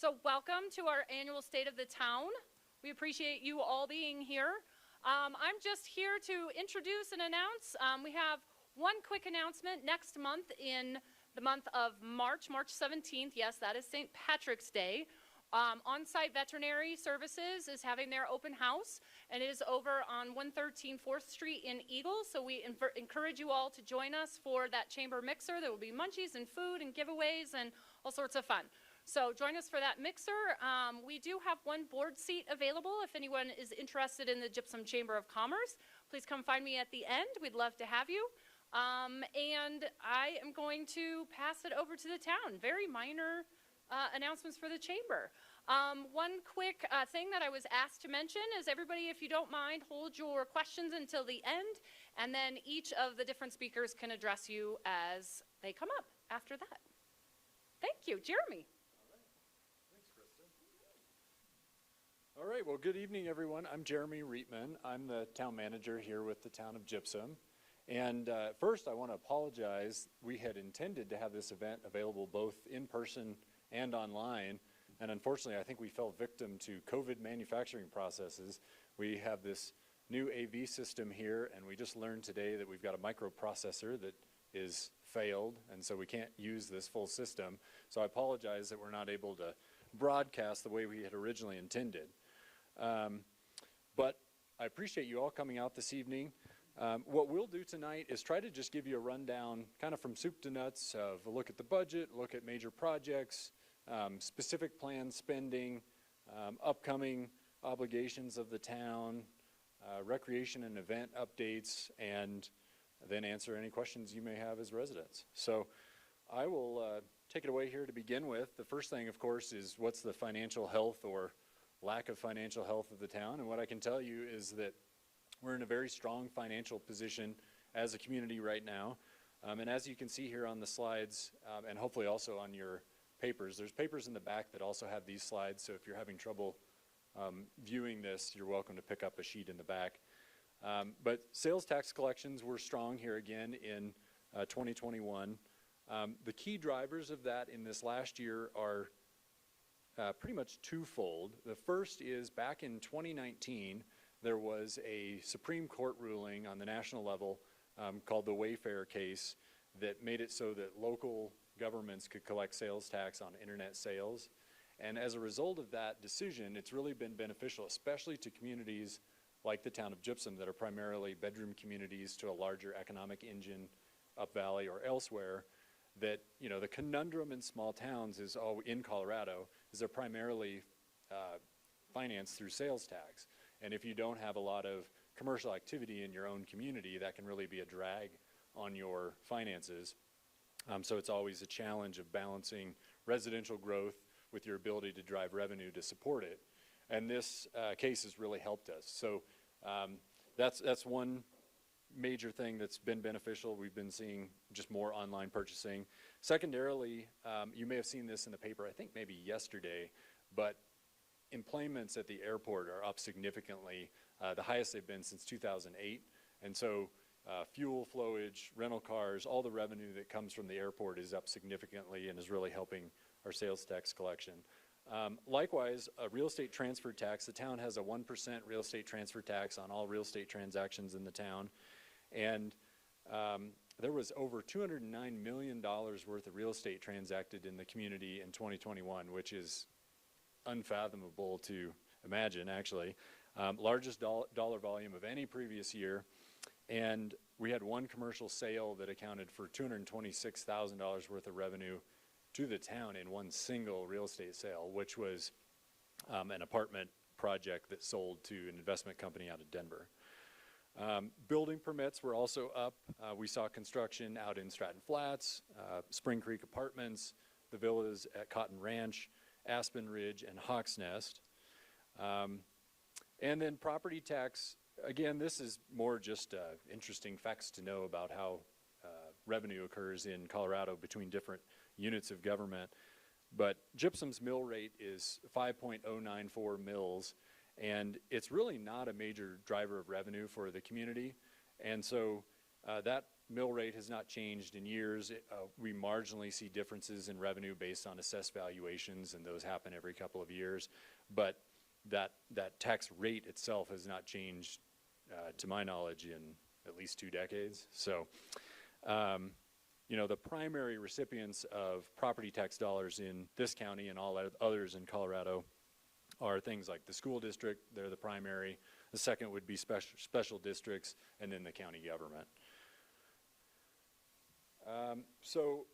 So welcome to our annual State of the Town. We appreciate you all being here. I'm just here to introduce and announce. We have one quick announcement next month in the month of March 17th. Yes, that is St. Patrick's Day. On-site Veterinary Services is having their open house, and it is over on 113 4th Street in Eagle. So we encourage you all to join us for that chamber mixer. There will be munchies and food and giveaways and all sorts of fun. So join us for that mixer. We do have one board seat available if anyone is interested in the Gypsum Chamber of Commerce. Please come find me at the end. We'd love to have you. And I am going to pass it over to the town. Very minor announcements for the chamber. One quick thing that I was asked to mention is everybody, if you don't mind, hold your questions until the end, and then each of the different speakers can address you as they come up after that. Thank you. Jeremy. All right, well, good evening, everyone. I'm Jeremy Reitman. I'm the town manager here with the town of Gypsum. And first, I want to apologize. We had intended to have this event available both in person and online. And unfortunately, I think we fell victim to COVID manufacturing processes. We have this new AV system here, and we just learned today that we've got a microprocessor that is failed, and so we can't use this full system. So I apologize that we're not able to broadcast the way we had originally intended. But I appreciate you all coming out this evening. What we'll do tonight is try to just give you a rundown, kind of from soup to nuts, of a look at the budget, look at major projects, specific planned spending, upcoming obligations of the town, recreation and event updates, and then answer any questions you may have as residents. So I will take it away here to begin with. The first thing, of course, is what's the financial health or lack of financial health of the town. And what I can tell you is that we're in a very strong financial position as a community right now. And as you can see here on the slides, and hopefully also on your papers, there's papers in the back that also have these slides. So if you're having trouble viewing this, you're welcome to pick up a sheet in the back. But sales tax collections were strong here again in 2021. The key drivers of that in this last year are pretty much twofold. The first is back in 2019, there was a Supreme Court ruling on the national level called the Wayfair case that made it so that local governments could collect sales tax on internet sales. And as a result of that decision, it's really been beneficial, especially to communities like the town of Gypsum that are primarily bedroom communities to a larger economic engine up valley or elsewhere. That, you know, the conundrum in small towns is in Colorado is they're primarily financed through sales tax. And if you don't have a lot of commercial activity in your own community, that can really be a drag on your finances. So it's always a challenge of balancing residential growth with your ability to drive revenue to support it. And this case has really helped us. So that's one major thing that's been beneficial. We've been seeing just more online purchasing. Secondarily, you may have seen this in the paper, I think maybe yesterday, but employments at the airport are up significantly, the highest they've been since 2008. And so fuel flowage, rental cars, all the revenue that comes from the airport is up significantly and is really helping our sales tax collection. Likewise, a real estate transfer tax. The town has a 1% real estate transfer tax on all real estate transactions in the town. And there was over $209 million worth of real estate transacted in the community in 2021, which is unfathomable to imagine, actually. Largest dollar volume of any previous year. And we had one commercial sale that accounted for $226,000 worth of revenue to the town in one single real estate sale, which was an apartment project that sold to an investment company out of Denver. Building permits were also up. We saw construction out in Stratton Flats, Spring Creek Apartments, the villas at Cotton Ranch, Aspen Ridge, and Hawks Nest. And then property tax, again, this is more just interesting facts to know about how revenue occurs in Colorado between different units of government. But Gypsum's mill rate is 5.094 mills, and it's really not a major driver of revenue for the community. And so that mill rate has not changed in years. We marginally see differences in revenue based on assessed valuations, and those happen every couple of years. But that tax rate itself has not changed, to my knowledge, in at least 2 decades. So, you know, the primary recipients of property tax dollars in this county and all others in Colorado are things like the school district. They're the primary. The second would be special districts, and then the county government. So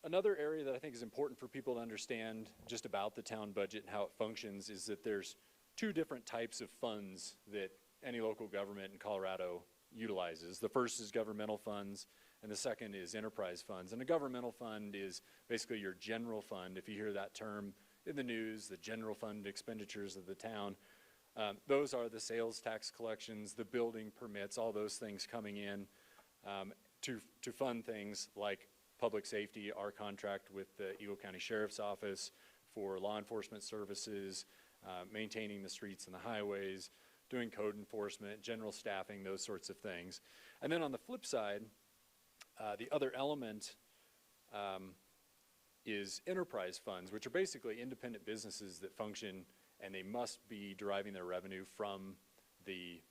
another area that I think is important for people to understand just about the town budget and how it functions is that there's 2 different types of funds that any local government in Colorado utilizes. The first is governmental funds, and the second is enterprise funds. And a governmental fund is basically your general fund. If you hear that term in the news, the general fund expenditures of the town, those are the sales tax collections, the building permits, all those things coming in to fund things like public safety, our contract with the Eagle County Sheriff's Office for law enforcement services, maintaining the streets and the highways, doing code enforcement, general staffing, those sorts of things. And then on the flip side, the other element is enterprise funds, which are basically independent businesses that function, and they must be deriving their revenue from the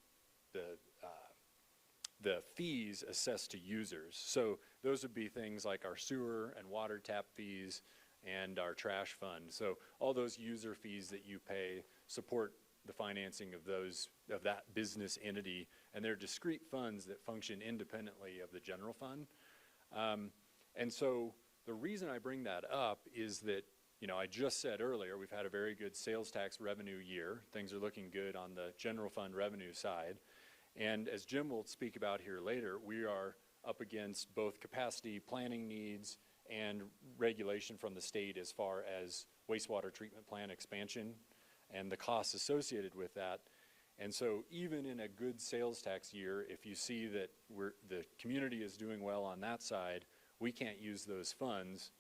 fees assessed to users. So those would be things like our sewer and water tap fees and our trash fund. So all those user fees that you pay support the financing of that business entity, and they're discrete funds that function independently of the general fund. And so the reason I bring that up is that, you know, I just said earlier, we've had a very good sales tax revenue year. Things are looking good on the general fund revenue side. And as Jim will speak about here later, we are up against both capacity planning needs and regulation from the state as far as wastewater treatment plant expansion and the costs associated with that. And so even in a good sales tax year, if you see that the community is doing well on that side, we can't use those funds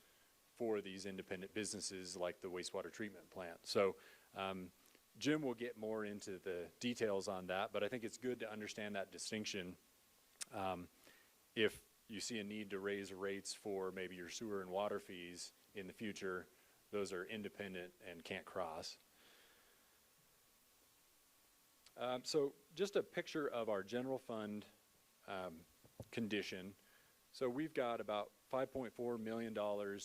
for these independent businesses like the wastewater treatment plant. So Jim will get more into the details on that, but I think it's good to understand that distinction. If you see a need to raise rates for maybe your sewer and water fees in the future, those are independent and can't cross. So just a picture of our general fund condition. So we've got about $5.4 million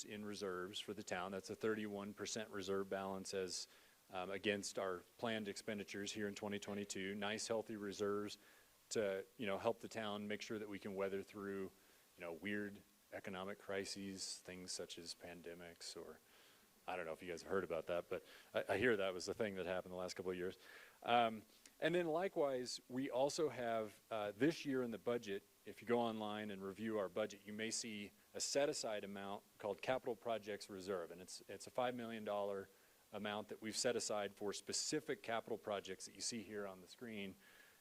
in reserves for the town. That's a 31% reserve balance as against our planned expenditures here in 2022. Nice, healthy reserves to, you know, help the town make sure that we can weather through, you know, weird economic crises, things such as pandemics, or I don't know if you guys have heard about that, but I hear that was the thing that happened the last couple of years. And then likewise, we also have this year in the budget, if you go online and review our budget, you may see a set-aside amount called Capital Projects Reserve, and it's a $5 million amount that we've set aside for specific capital projects that you see here on the screen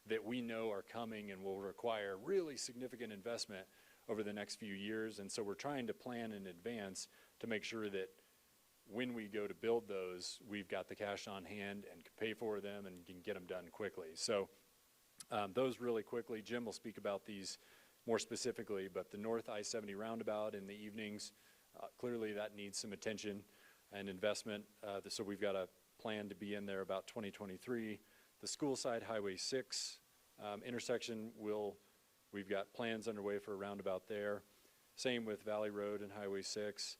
that we know are coming and will require really significant investment over the next few years. And so we're trying to plan in advance to make sure that when we go to build those, we've got the cash on hand and can pay for them and can get them done quickly. So those really quickly, Jim will speak about these more specifically, but the North I-70 roundabout in the evenings, clearly that needs some attention and investment. So we've got a plan to be in there about 2023. The school side Highway 6 intersection, we've got plans underway for a roundabout there. Same with Valley Road and Highway 6.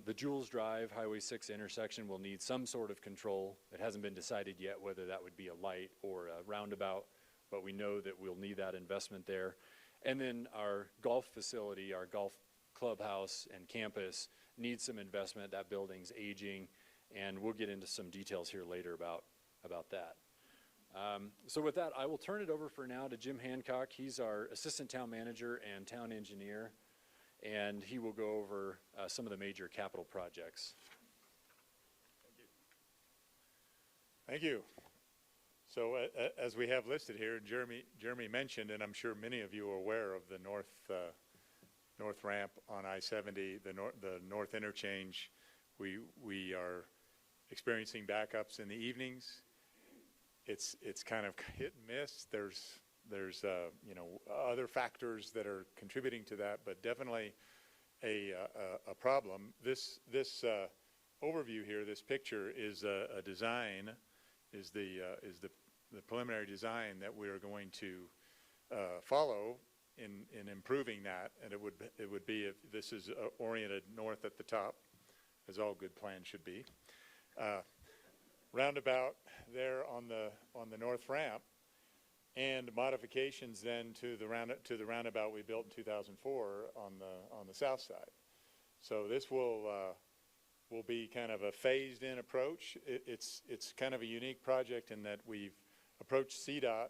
The Jules Drive Highway 6 intersection will need some sort of control. It hasn't been decided yet whether that would be a light or a roundabout, but we know that we'll need that investment there. And then our golf facility, our golf clubhouse and campus needs some investment. That building's aging, and we'll get into some details here later about that. So with that, I will turn it over for now to Jim Hancock. He's our assistant town manager and town engineer, and he will go over some of the major capital projects. Thank you. So as we have listed here, Jeremy mentioned, and I'm sure many of you are aware of the north ramp on I-70, the north interchange. We are experiencing backups in the evenings. It's kind of hit and miss. There's There's you know, other factors that are contributing to that, but definitely a problem. This overview here, this picture is a design, is the preliminary design that we are going to follow in improving that, and it would be, if this is oriented north at the top, as all good plans should be. Roundabout there on the north ramp, and modifications then to the roundabout we built in 2004 on the south side. So this will be kind of a phased-in approach. It's kind of a unique project in that we've approached CDOT.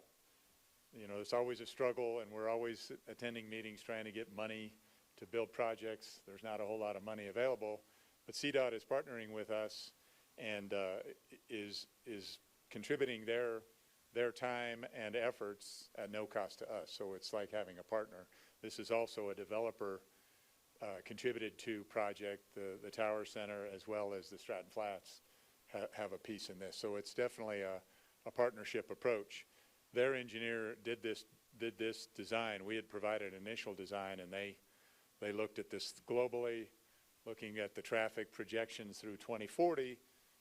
You know, it's always a struggle, and we're always attending meetings trying to get money to build projects. There's not a whole lot of money available, but CDOT is partnering with us and is contributing their time and efforts at no cost to us. So it's like having a partner. This is also a developer contributed to project. The Tower Center as well as the Stratton Flats have a piece in this. So it's definitely a partnership approach. Their engineer did this design. We had provided initial design, and they looked at this globally, looking at the traffic projections through 2040,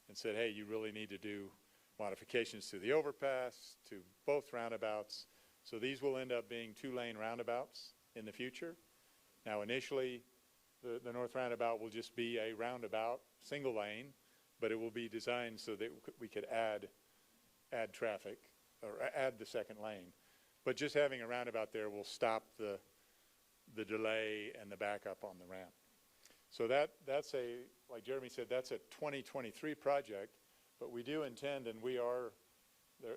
and said, hey, you really need to do modifications to the overpass, to both roundabouts. So these will end up being 2-lane roundabouts in the future. Now initially, the north roundabout will just be a roundabout, single lane, but it will be designed so that we could add traffic, or add the second lane. But just having a roundabout there will stop the delay and the backup on the ramp. So that's like Jeremy said, that's a 2023 project, but we do intend, and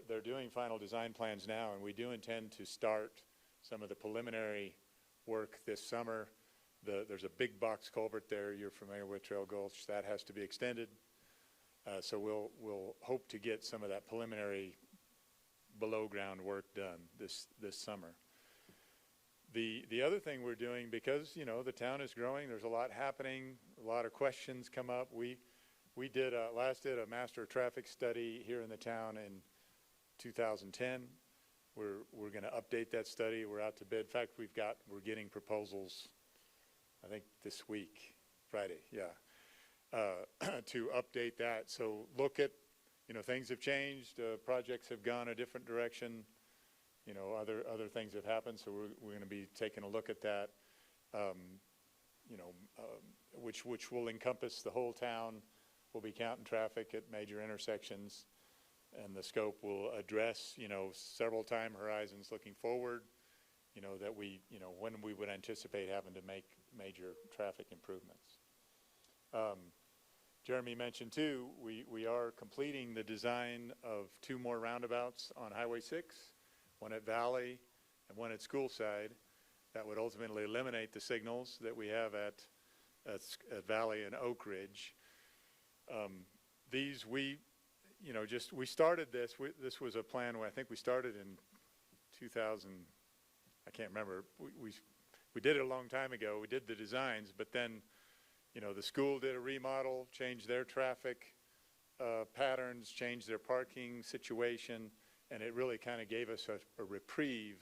they're doing final design plans now, and we do intend to start some of the preliminary work this summer. There's a big box culvert there you're familiar with, Trail Gulch, that has to be extended. So we'll hope to get some of that preliminary below ground work done this summer. The other thing we're doing, because you know the town is growing, there's a lot happening, a lot of questions come up. We did a master traffic study here in the town in 2010. We're going to update that study. We're out to bid. In fact, we're getting proposals, I think this week, Friday, yeah, to update that. So look at, you know, things have changed, projects have gone a different direction, you know, other things have happened. So we're going to be taking a look at that, you know, which will encompass the whole town. We'll be counting traffic at major intersections, and the scope will address, you know, several time horizons looking forward, you know, that you know, when we would anticipate having to make major traffic improvements. Jeremy mentioned too, we are completing the design of 2 more roundabouts on Highway 6, one at Valley and one at Schoolside. That would ultimately eliminate the signals that we have at Valley and Oak Ridge. These you know, we started this. This was a plan where I think we started in 2000. I can't remember. We did it a long time ago. We did the designs, but then, you know, the school did a remodel, changed their traffic patterns, changed their parking situation, and it really kind of gave us a reprieve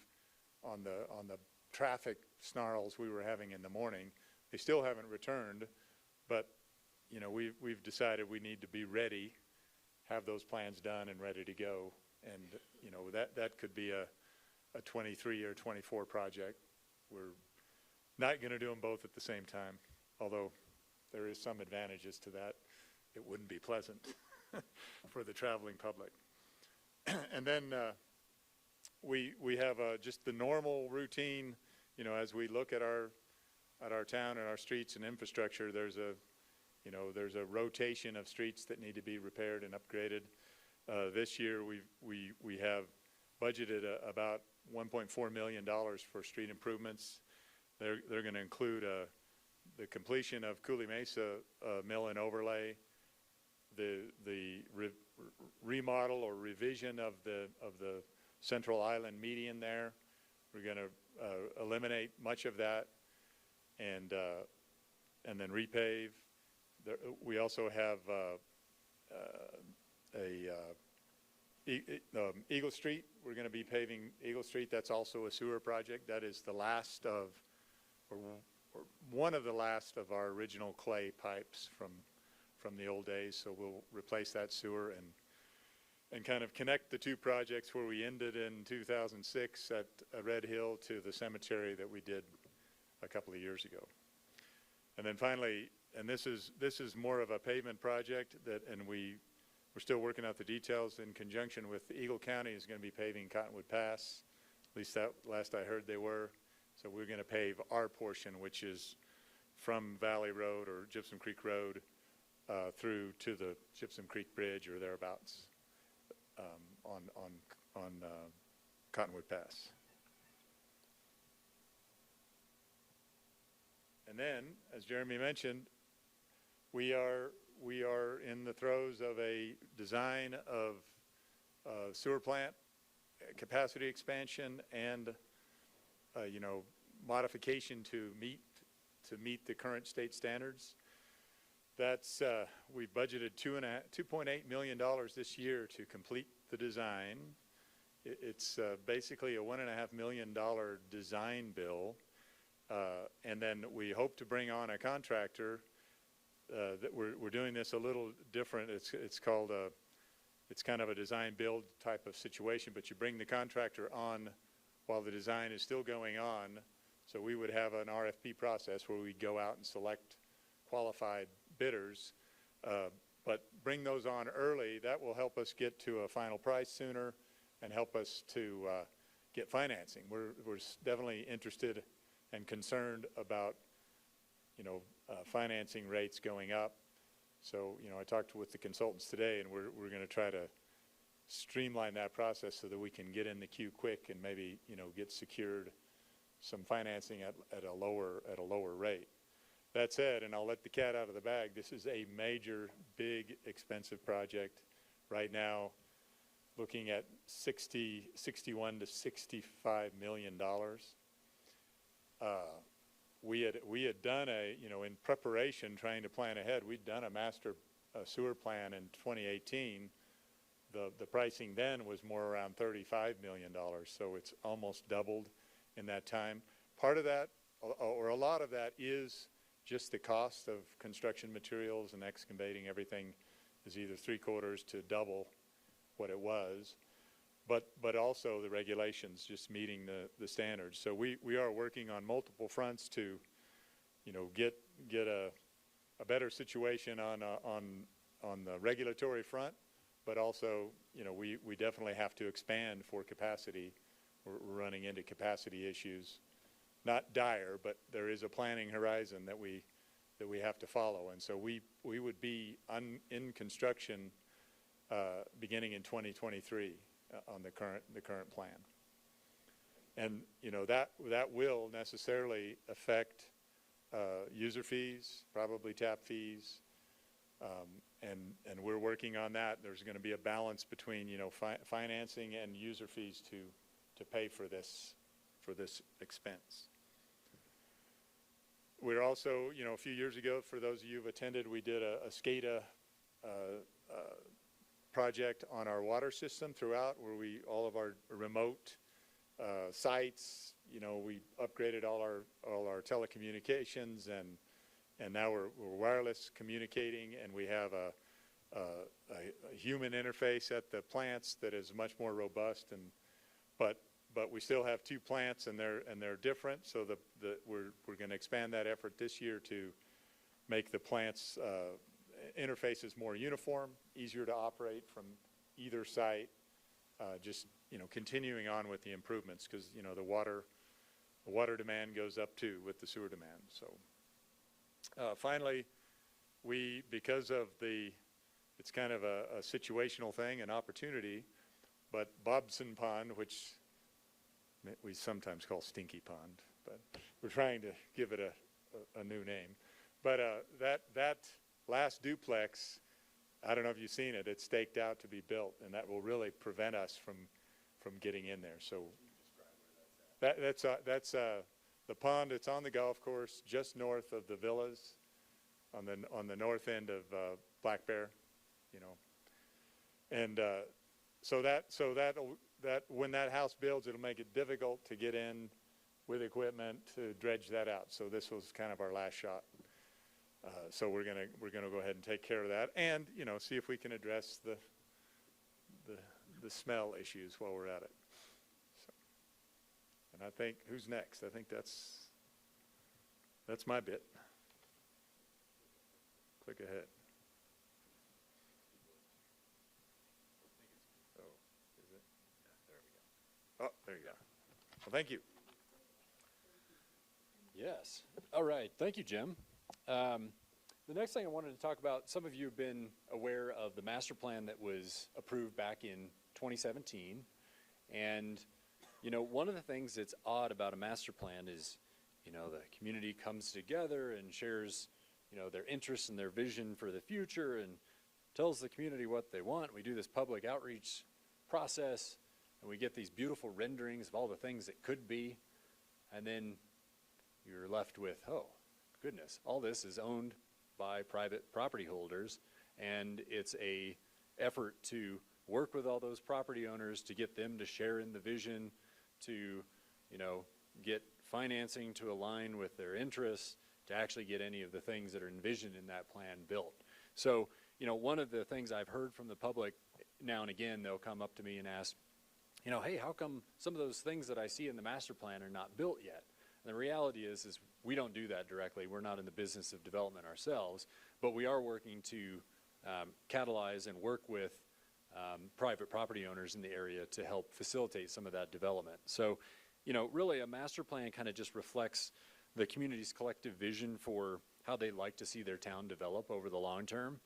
on the traffic snarls we were having in the morning. They still haven't returned, but you know, we've decided we need to be ready, have those plans done and ready to go, and you know, that could be a 23 or 24 project. We're not going to do them both at the same time, although there is some advantages to that. It wouldn't be pleasant for the traveling public. And then we have just the normal routine, you know, as we look at our town and our streets and infrastructure. There's a rotation of streets that need to be repaired and upgraded. This year we have budgeted about $1.4 million for street improvements. They're going to include the completion of Cooley Mesa Mill and Overlay, the remodel or revision of the Central Island median there. We're going to eliminate much of that and then repave. We also have Eagle Street, we're going to be paving Eagle Street. That's also a sewer project. That is the last of, or one of the last of our original clay pipes from the old days. So we'll replace that sewer and kind of connect the two projects where we ended in 2006 at Red Hill to the cemetery that we did a couple of years ago. And then finally, and this is more of a pavement project and we're still working out the details in conjunction with Eagle County is going to be paving Cottonwood Pass. At least that last I heard they were. So we're going to pave our portion, which is from Valley Road or Gypsum Creek Road through to the Gypsum Creek Bridge or thereabouts on Cottonwood Pass. And then, as Jeremy mentioned, we are in the throes of a design of sewer plant, capacity expansion, and modification to meet the current state standards. That's we budgeted $2.8 million this year to complete the design. It's basically a $1.5 million design bill, and then we hope to bring on a contractor. That we're doing this a little different. It's called it's kind of a design build type of situation, but you bring the contractor on while the design is still going on. So we would have an RFP process where we'd go out and select qualified bidders, but bring those on early. That will help us get to a final price sooner and help us to get financing. We're definitely interested and concerned about financing rates going up. So, I talked with the consultants today, and we're going to try to streamline that process so that we can get in the queue quick and maybe, get secured some financing at a lower rate. That said, and I'll let the cat out of the bag, this is a major, big, expensive project. Right now, looking at $61 to $65 million. We had done in preparation, trying to plan ahead, we'd done a master sewer plan in 2018. The pricing then was more around $35 million, so it's almost doubled in that time. Part of that, or a lot of that, is just the cost of construction materials and excavating. Everything is either 3/4 to double what it was, but also the regulations just meeting the standards. So we are working on multiple fronts to, get a better situation on the regulatory front, but also, we definitely have to expand for capacity. We're running into capacity issues, not dire, but there is a planning horizon that we have to follow, and so we would be in construction beginning in 2023 on the current plan, and that will necessarily affect user fees, probably tap fees, and we're working on that. There's going to be a balance between financing and user fees to pay for this expense. We're also, a few years ago, for those of you who've attended, we did a SCADA project on our water system throughout, where all of our remote sites, we upgraded all our telecommunications, and now we're wireless communicating, and we have a human interface at the plants that is much more robust, but we still have two plants, and they're different. So we're going to expand that effort this year to make the plants interfaces more uniform, easier to operate from either site. Just continuing on with the improvements, because the water demand goes up too with the sewer demand. So finally, because of it's kind of a situational thing, an opportunity, but Bobson Pond, which we sometimes call Stinky Pond, but we're trying to give it a new name. But that last duplex, I don't know if you've seen it, it's staked out to be built, and that will really prevent us from getting in there. So that's the pond. It's on the golf course just north of the villas on the north end of Black Bear, and so that when that house builds, it'll make it difficult to get in with equipment to dredge that out. So this was kind of our last shot. So we're gonna go ahead and take care of that, and see if we can address the smell issues while we're at it. So, and I think, who's next? I think that's my bit. Click ahead. Oh, is it? Yeah, there we go. Oh, there you go. Well, thank you. Yes. All right. Thank you, Jim. The next thing I wanted to talk about, some of you have been aware of the master plan that was approved back in 2017. And, one of the things that's odd about a master plan is, the community comes together and shares, their interests and their vision for the future and tells the community what they want. We do this public outreach process, and we get these beautiful renderings of all the things that could be. And then you're left with, oh, goodness, all this is owned by private property holders, and it's a effort to work with all those property owners to get them to share in the vision, to, get financing to align with their interests, to actually get any of the things that are envisioned in that plan built. So, one of the things I've heard from the public now and again, they'll come up to me and ask, hey, how come some of those things that I see in the master plan are not built yet? And the reality is we don't do that directly. We're not in the business of development ourselves, but we are working to catalyze and work with private property owners in the area to help facilitate some of that development. So, really a master plan kind of just reflects the community's collective vision for how they'd like to see their town develop over the long term.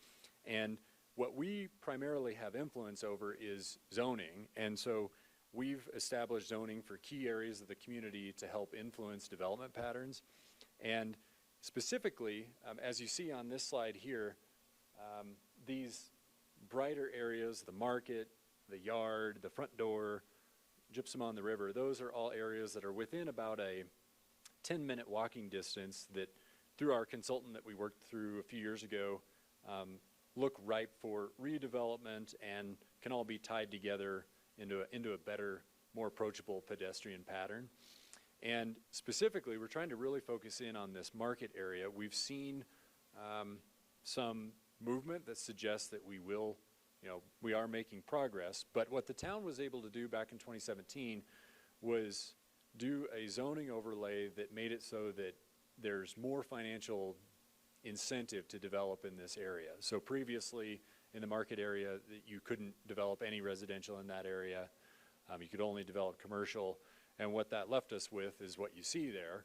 And what we primarily have influence over is zoning. And so we've established zoning for key areas of the community to help influence development patterns. And specifically, as you see on this slide here, these brighter areas, the market, the yard, the front door, Gypsum on the River, those are all areas that are within about a 10-minute walking distance that, through our consultant that we worked through a few years ago, look ripe for redevelopment and can all be tied together into a better, more approachable pedestrian pattern. And specifically, we're trying to really focus in on this market area. We've seen some movement that suggests that we are making progress. But what the town was able to do back in 2017 was do a zoning overlay that made it so that there's more financial incentive to develop in this area. So previously in the market area, you couldn't develop any residential in that area. You could only develop commercial. And what that left us with is what you see there,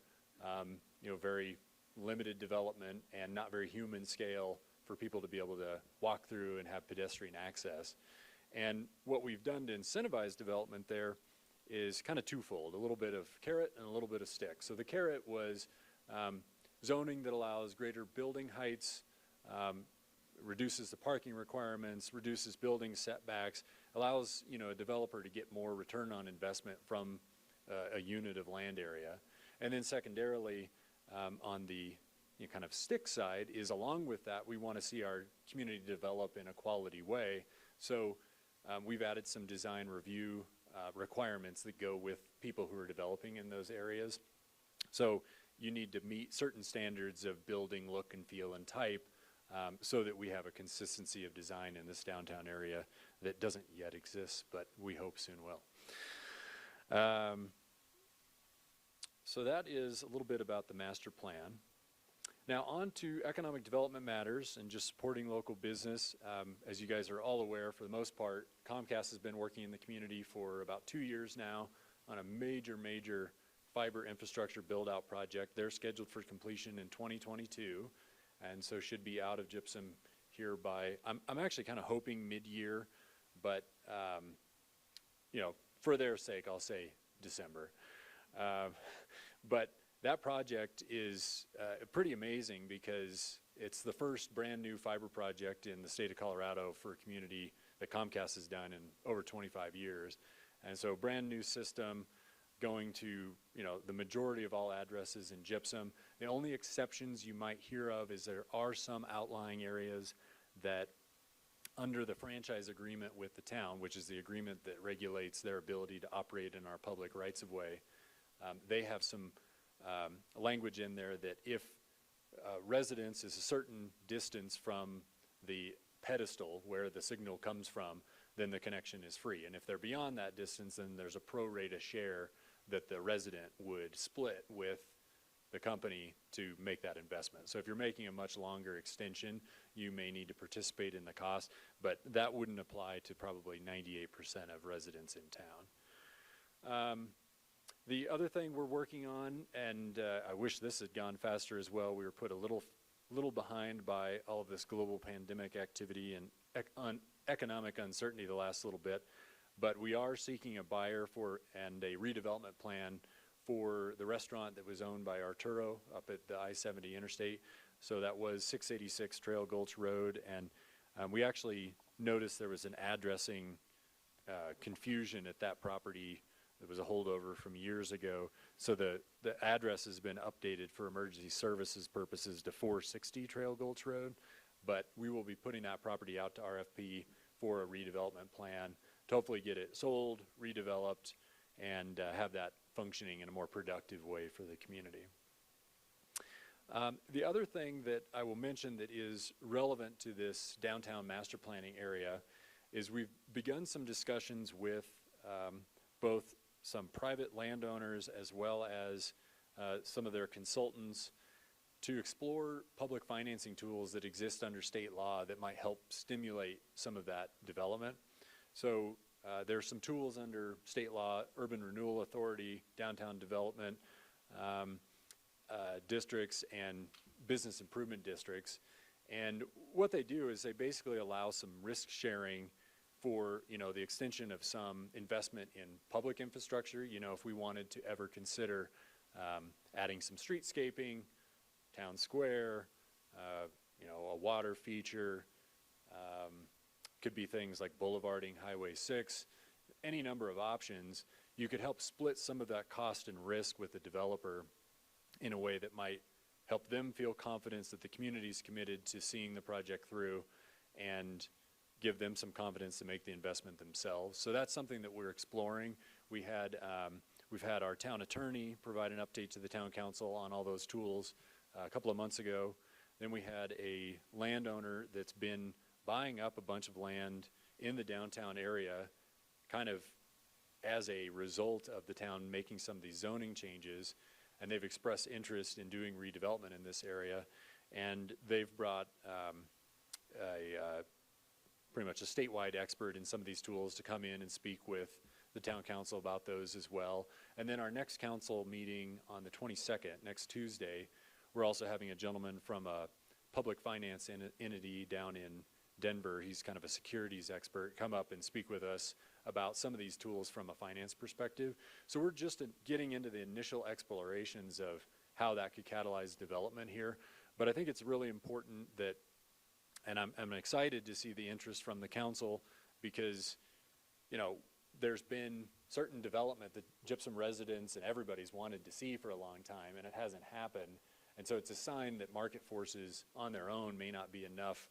very limited development and not very human scale for people to be able to walk through and have pedestrian access. And what we've done to incentivize development there is kind of twofold, a little bit of carrot and a little bit of stick. So the carrot was zoning that allows greater building heights, reduces the parking requirements, reduces building setbacks, allows a developer to get more return on investment from a unit of land area. And then secondarily, on the kind of stick side is, along with that, we want to see our community develop in a quality way. So we've added some design review requirements that go with people who are developing in those areas. So you need to meet certain standards of building look and feel and type so that we have a consistency of design in this downtown area that doesn't yet exist, but we hope soon will. So that is a little bit about the master plan. Now on to economic development matters and just supporting local business. As you guys are all aware, for the most part, Comcast has been working in the community for about 2 years now on a major fiber infrastructure build-out project. They're scheduled for completion in 2022, and so should be out of Gypsum here by, I'm actually kind of hoping mid-year, but for their sake, I'll say December. But that project is pretty amazing because it's the first brand new fiber project in the state of Colorado for a community that Comcast has done in over 25 years. And so brand new system going to, the majority of all addresses in Gypsum. The only exceptions you might hear of is there are some outlying areas that under the franchise agreement with the town, which is the agreement that regulates their ability to operate in our public rights-of-way, they have some language in there that if residence is a certain distance from the pedestal where the signal comes from, then the connection is free. And if they're beyond that distance, then there's a pro rata share that the resident would split with the company to make that investment. So if you're making a much longer extension, you may need to participate in the cost, but that wouldn't apply to probably 98% of residents in town. The other thing we're working on, and I wish this had gone faster as well, we were put a little behind by all of this global pandemic activity and economic uncertainty the last little bit, but we are seeking a buyer for and a redevelopment plan for the restaurant that was owned by Arturo up at the I-70 interstate. So that was 686 Trail Gulch Road, and we actually noticed there was an addressing confusion at that property. There was a holdover from years ago. So the address has been updated for emergency services purposes to 460 Trail Gulch Road, but we will be putting that property out to RFP for a redevelopment plan to hopefully get it sold, redeveloped, and have that functioning in a more productive way for the community. The other thing that I will mention that is relevant to this downtown master planning area is we've begun some discussions with both some private landowners as well as some of their consultants to explore public financing tools that exist under state law that might help stimulate some of that development. So there's some tools under state law, Urban Renewal Authority, downtown development districts, and business improvement districts. And what they do is they basically allow some risk sharing for, the extension of some investment in public infrastructure. If we wanted to ever consider adding some streetscaping, town square, a water feature, could be things like boulevarding Highway 6, any number of options. You could help split some of that cost and risk with the developer in a way that might help them feel confidence that the community is committed to seeing the project through and give them some confidence to make the investment themselves. So that's something that we're exploring. We've had our town attorney provide an update to the town council on all those tools a couple of months ago. Then we had a landowner that's been buying up a bunch of land in the downtown area kind of as a result of the town making some of these zoning changes, and they've expressed interest in doing redevelopment in this area, and they've brought pretty much a statewide expert in some of these tools to come in and speak with the town council about those as well. And then our next council meeting on the 22nd, next Tuesday, we're also having a gentleman from a public finance entity down in Denver. He's kind of a securities expert, come up and speak with us about some of these tools from a finance perspective. So we're just getting into the initial explorations of how that could catalyze development here. But I think it's really important that, and I'm excited to see the interest from the council, because, there's been certain development that Gypsum residents and everybody's wanted to see for a long time, and it hasn't happened. And so it's a sign that market forces on their own may not be enough.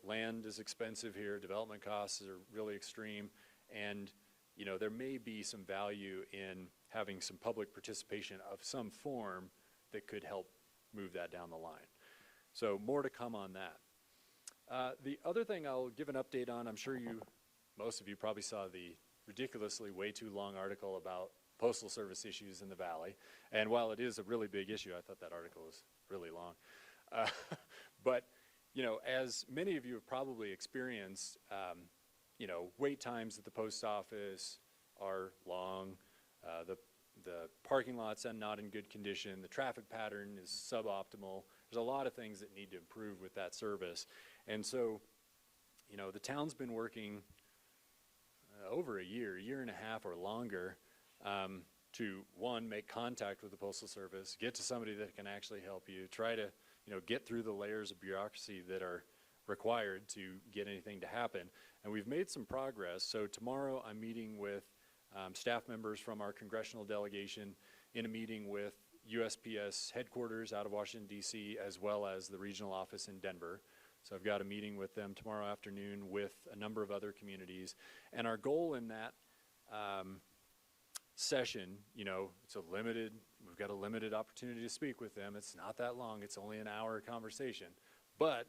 Land is expensive here, development costs are really extreme, and there may be some value in having some public participation of some form that could help move that down the line. So more to come on that. The other thing I'll give an update on, I'm sure most of you probably saw the ridiculously way too long article about Postal Service issues in the Valley. And while it is a really big issue, I thought that article was really long. But as many of you have probably experienced, wait times at the post office are long. The parking lots are not in good condition. The traffic pattern is suboptimal. There's a lot of things that need to improve with that service. And so, the town's been working over a year and a half or longer to, one, make contact with the Postal Service, get to somebody that can actually help you, try to get through the layers of bureaucracy that are required to get anything to happen. And we've made some progress. So tomorrow I'm meeting with staff members from our congressional delegation in a meeting with USPS headquarters out of Washington, D.C., as well as the regional office in Denver. So I've got a meeting with them tomorrow afternoon with a number of other communities. And our goal in that session, you know, we've got a limited opportunity to speak with them. It's not that long. It's only an hour conversation. But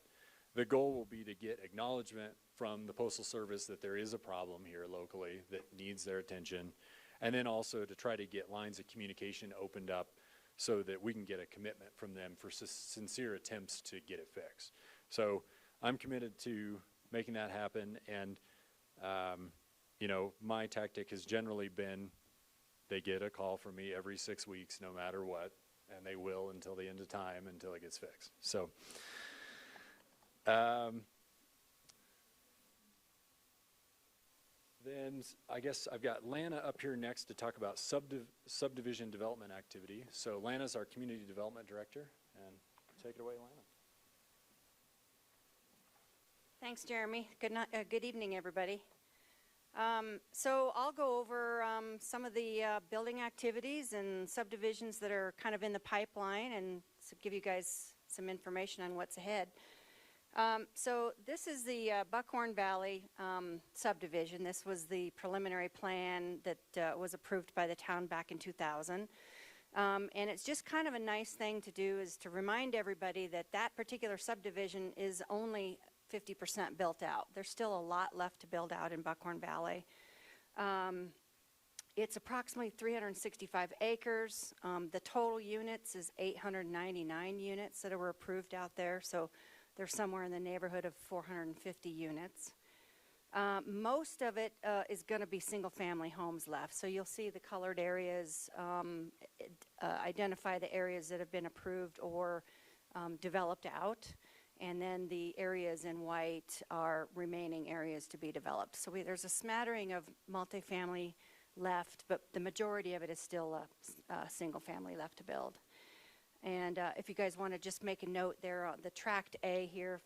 the goal will be to get acknowledgement from the Postal Service that there is a problem here locally that needs their attention. And then also to try to get lines of communication opened up so that we can get a commitment from them for sincere attempts to get it fixed. So I'm committed to making that happen. And, you know, my tactic has generally been they get a call from me every 6 weeks, no matter what, and they will until the end of time, until it gets fixed. So, then I guess I've got Lana up here next to talk about subdivision development activity. So Lana's our community development director, and take it away, Lana. Thanks, Jeremy. Good evening, everybody. So I'll go over some of the building activities and subdivisions that are kind of in the pipeline and give you guys some information on what's ahead. So this is the Buckhorn Valley subdivision. This was the preliminary plan that was approved by the town back in 2000. And it's just kind of a nice thing to do is to remind everybody that that particular subdivision is only 50% built out. There's still a lot left to build out in Buckhorn Valley. It's approximately 365 acres. The total units is 899 units that were approved out there. So they're somewhere in the neighborhood of 450 units. Most of it is going to be single-family homes left. So you'll see the colored areas identify the areas that have been approved or developed out. And then the areas in white are remaining areas to be developed. So there's a smattering of multifamily left, but the majority of it is still a single family left to build. And if you guys want to just make a note there on the tract A here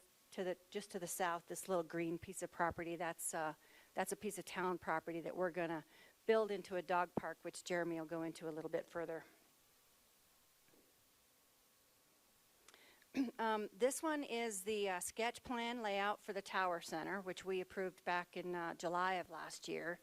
just to the south, this little green piece of property, that's a piece of town property that we're going to build into a dog park, which Jeremy will go into a little bit further. This one is the sketch plan layout for the Tower Center, which we approved back in July of last year.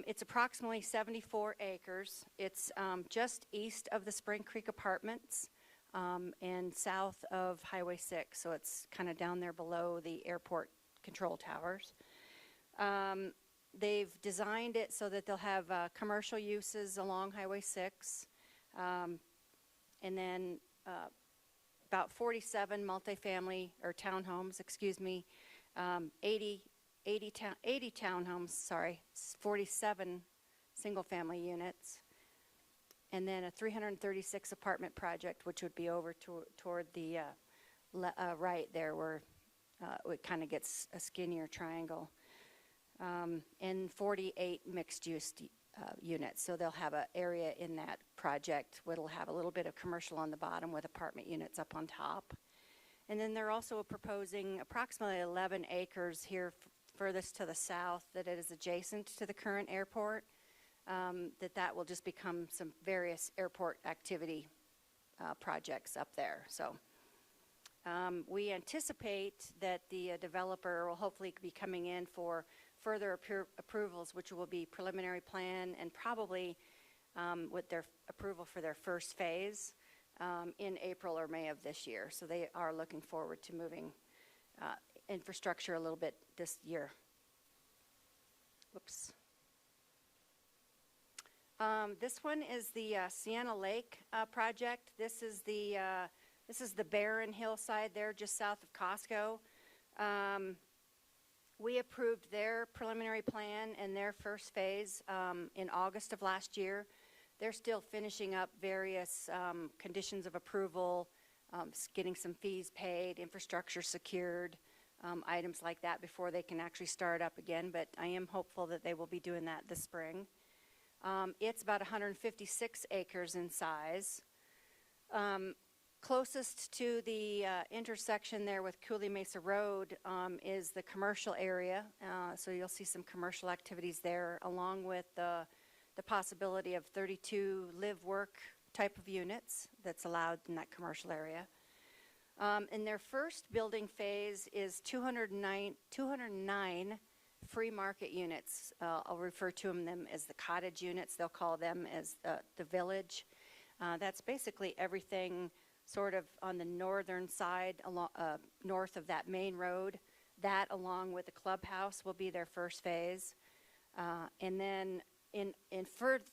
It's approximately 74 acres. It's just east of the Spring Creek Apartments and south of Highway 6, so it's kind of down there below the airport control towers. They've designed it so that they'll have commercial uses along Highway 6, and then about 47 multifamily or townhomes, 80 townhomes, 47 single-family units, and then a 336 apartment project, which would be over toward the right there where it kind of gets a skinnier triangle, and 48 mixed-use units. So they'll have an area in that project where it'll have a little bit of commercial on the bottom with apartment units up on top. And then they're also proposing approximately 11 acres here furthest to the south that it is adjacent to the current airport, that will just become some various airport activity projects up there. So we anticipate that the developer will hopefully be coming in for further approvals, which will be preliminary plan and probably with their approval for their first phase in April or May of this year. So they are looking forward to moving infrastructure a little bit this year. Whoops. This one is the Sienna Lake project. This is the barren hillside there just south of Costco. We approved their preliminary plan and their first phase in August of last year. They're still finishing up various conditions of approval, getting some fees paid, infrastructure secured, items like that before they can actually start up again. But I am hopeful that they will be doing that this spring. It's about 156 acres in size. Closest to the intersection there with Cooley Mesa Road is the commercial area. So you'll see some commercial activities there, along with the possibility of 32 live-work type of units that's allowed in that commercial area. And their first building phase is 209 free market units. I'll refer to them as the cottage units. They'll call them as the village. That's basically everything sort of on the northern side, north of that main road. That, along with the clubhouse, will be their first phase. And then in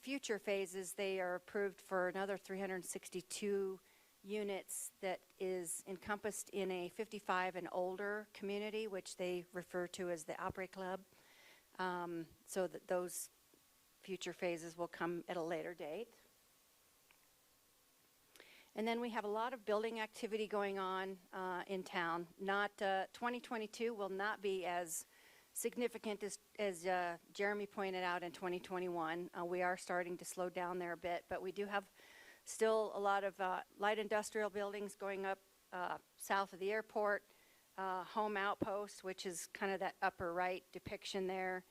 future phases, they are approved for another 362 units that is encompassed in a 55 and older community, which they refer to as the Opry Club. So that those future phases will come at a later date. And then we have a lot of building activity going on in town. 2022 will not be as significant as Jeremy pointed out in 2021. We are starting to slow down there a bit, but we do have still a lot of light industrial buildings going up south of the airport. Home Outpost, which is kind of that upper right depiction there.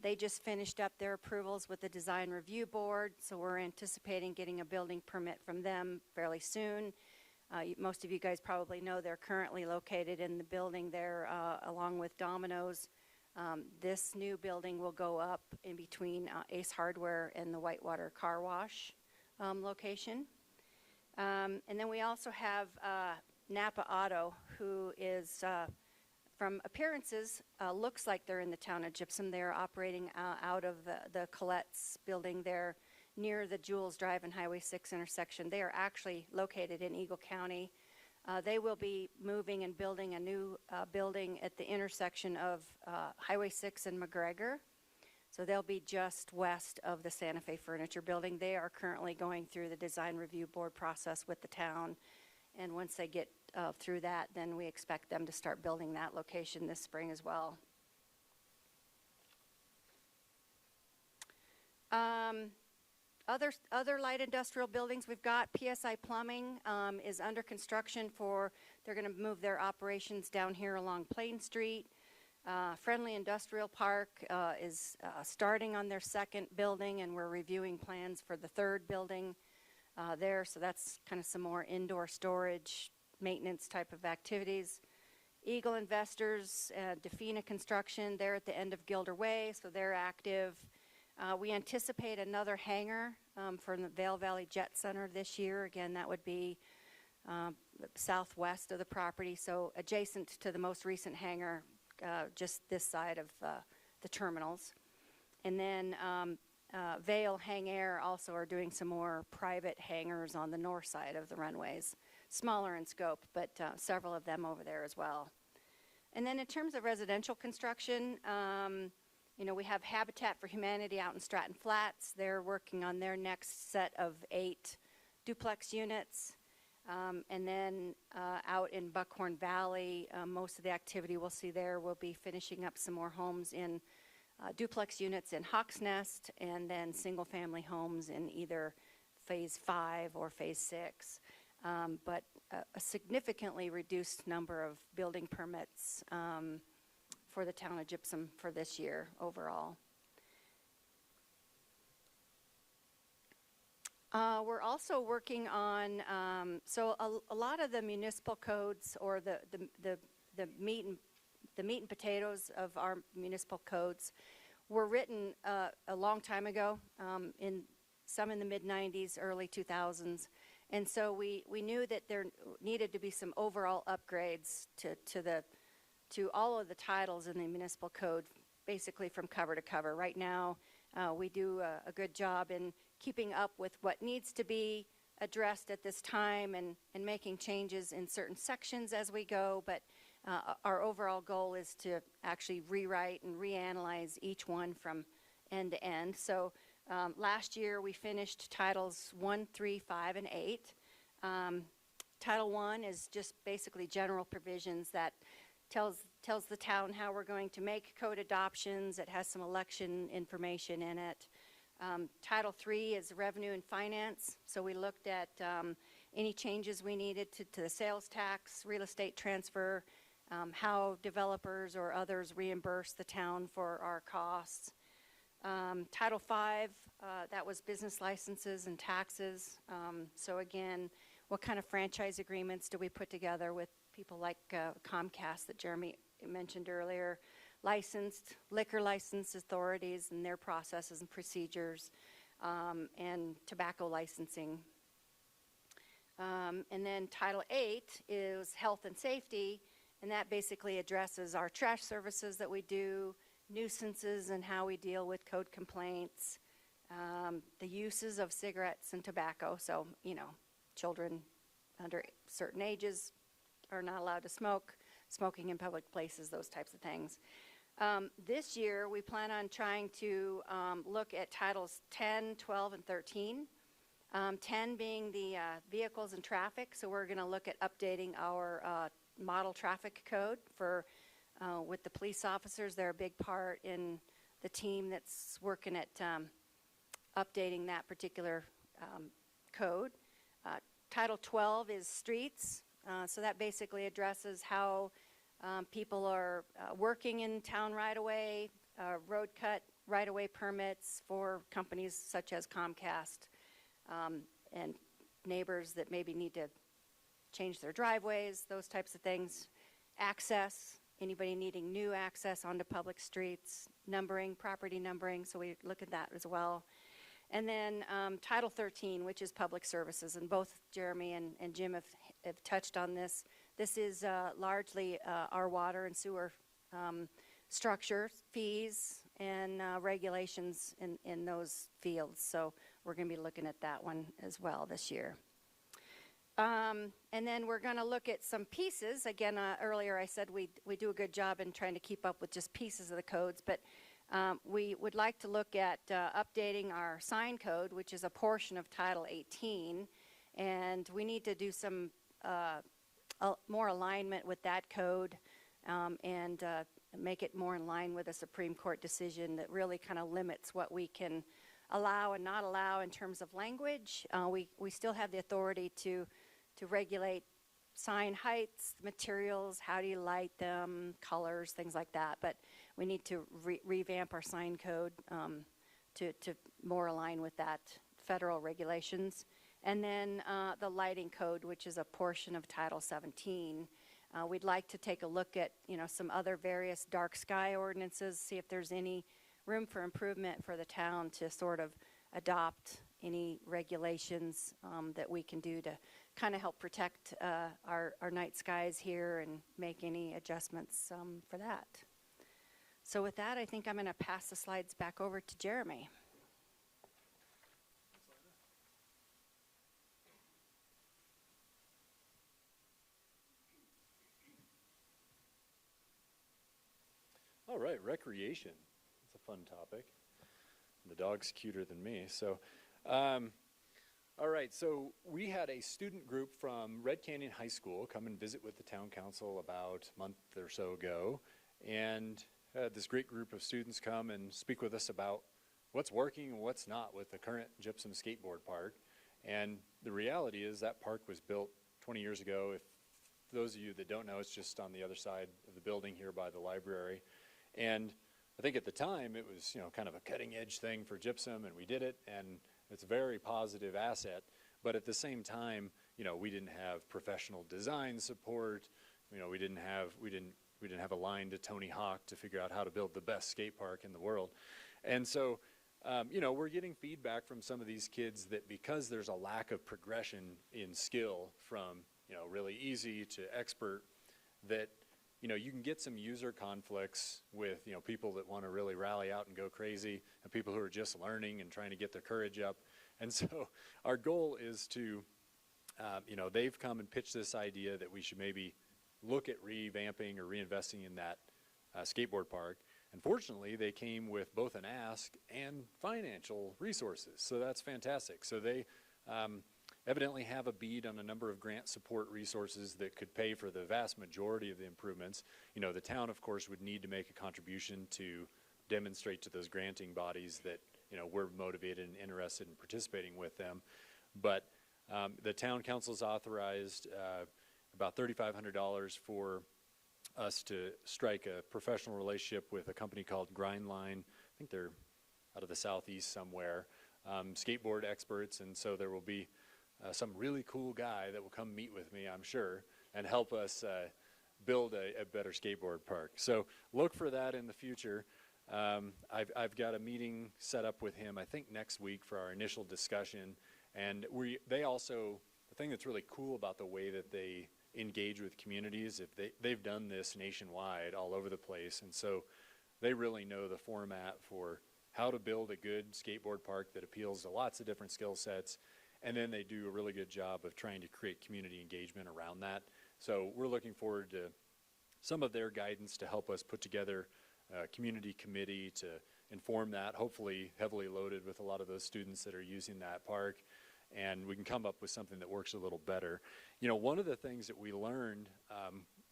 They just finished up their approvals with the Design Review Board, so we're anticipating getting a building permit from them fairly soon. Most of you guys probably know they're currently located in the building there along with Domino's. This new building will go up in between Ace Hardware and the Whitewater Car Wash location. And then we also have Napa Auto, who is, from appearances, looks like they're in the town of Gypsum. They're operating out of the Colette's building there near the Jules Drive and Highway 6 intersection. They are actually located in Eagle County. They will be moving and building a new building at the intersection of Highway 6 and McGregor. So they'll be just west of the Santa Fe Furniture Building. They are currently going through the Design Review Board process with the town. And once they get through that, then we expect them to start building that location this spring as well. Other light industrial buildings we've got, PSI Plumbing is under construction they're going to move their operations down here along Plain Street. Friendly Industrial Park is starting on their second building, and we're reviewing plans for the third building there. So that's kind of some more indoor storage, maintenance type of activities. Eagle Investors, Defina Construction, they're at the end of Gilder Way, so they're active. We anticipate another hangar for the Vail Valley Jet Center this year. Again, that would be southwest of the property, so adjacent to the most recent hangar, just this side of the terminals. And then Vail Hang Air also are doing some more private hangars on the north side of the runways. Smaller in scope, but several of them over there as well. And then in terms of residential construction, we have Habitat for Humanity out in Stratton Flats. They're working on their next set of 8 duplex units. And then out in Buckhorn Valley, most of the activity we'll see there will be finishing up some more homes in duplex units in Hawks Nest, and then single-family homes in either Phase 5 or Phase 6. But a significantly reduced number of building permits for the town of Gypsum for this year overall. We're also working on, so a lot of the municipal codes, or the meat and potatoes of our municipal codes were written a long time ago, some in the mid-90s, early 2000s. And so we knew that there needed to be some overall upgrades to all of the titles in the municipal code, basically from cover to cover. Right now, we do a good job in keeping up with what needs to be addressed at this time and making changes in certain sections as we go, but our overall goal is to actually rewrite and reanalyze each one from end to end. So last year we finished titles 1, 3, 5, and 8. Title 1 is just basically general provisions that tells the town how we're going to make code adoptions. It has some election information in it. Title 3 is revenue and finance. So we looked at any changes we needed to the sales tax, real estate transfer, how developers or others reimburse the town for our costs. Title 5, that was business licenses and taxes. So again, what kind of franchise agreements do we put together with people like Comcast that Jeremy mentioned earlier, licensed liquor license authorities and their processes and procedures, and tobacco licensing. And then Title 8 is health and safety, and that basically addresses our trash services that we do, nuisances and how we deal with code complaints, the uses of cigarettes and tobacco. So, you know, children under certain ages are not allowed to smoke, smoking in public places, those types of things. This year, we plan on trying to look at Titles 10, 12, and 13. 10 being the vehicles and traffic, so we're going to look at updating our model traffic code for with the police officers. They're a big part in the team that's working at updating that particular code. Title 12 is streets, so that basically addresses how people are working in town right-of-way, road cut right-of-way permits for companies such as Comcast, and neighbors that maybe need to change their driveways, those types of things. Access, anybody needing new access onto public streets, numbering, property numbering, so we look at that as well. And then Title 13, which is public services, and both Jeremy and Jim have touched on this. This is largely our water and sewer structure, fees, and regulations in those fields. So we're going to be looking at that one as well this year. And then we're going to look at some pieces. Again, earlier I said we do a good job in trying to keep up with just pieces of the codes, but we would like to look at updating our sign code, which is a portion of Title 18, and we need to do some more alignment with that code and make it more in line with a Supreme Court decision that really kind of limits what we can allow and not allow in terms of language. We still have the authority to regulate sign heights, materials, how do you light them, colors, things like that. But we need to revamp our sign code to more align with that federal regulations. And then the lighting code, which is a portion of Title 17. We'd like to take a look at, you know, some other various dark sky ordinances, see if there's any room for improvement for the town to sort of adopt any regulations that we can do to kind of help protect our night skies here and make any adjustments for that. So with that, I think I'm going to pass the slides back over to Jeremy. All right, recreation. It's a fun topic. The dog's cuter than me. So, all right, so we had a student group from Red Canyon High School come and visit with the town council about a month or so ago, and had this great group of students come and speak with us about what's working and what's not with the current Gypsum Skateboard Park. And the reality is that park was built 20 years ago. If those of you that don't know, it's just on the other side of the building here by the library. And I think at the time it was, you know, kind of a cutting edge thing for Gypsum, and we did it, and it's a very positive asset. But at the same time, you know, we didn't have professional design support. You know, we didn't have a line to Tony Hawk to figure out how to build the best skate park in the world. And so, you know, we're getting feedback from some of these kids that because there's a lack of progression in skill from, you know, really easy to expert, that, you know, you can get some user conflicts with, you know, people that want to really rally out and go crazy and people who are just learning and trying to get their courage up. And so our goal is to, you know, they've come and pitched this idea that we should maybe look at revamping or reinvesting in that skateboard park. And fortunately, they came with both an ask and financial resources. So that's fantastic. So they evidently have a bead on a number of grant support resources that could pay for the vast majority of the improvements. You know, the town, of course, would need to make a contribution to demonstrate to those granting bodies that, you know, we're motivated and interested in participating with them. But the town council's authorized about $3,500 for us to strike a professional relationship with a company called Grindline. I think they're out of the southeast somewhere, skateboard experts, and so there will be some really cool guy that will come meet with me, I'm sure, and help us build a better skateboard park. So look for that in the future. I've got a meeting set up with him, I think next week, for our initial discussion. And the thing that's really cool about the way that they engage with communities, they've done this nationwide all over the place. And so they really know the format for how to build a good skateboard park that appeals to lots of different skill sets. And then they do a really good job of trying to create community engagement around that. So we're looking forward to some of their guidance to help us put together a community committee to inform that, hopefully heavily loaded with a lot of those students that are using that park. And we can come up with something that works a little better. You know, one of the things that we learned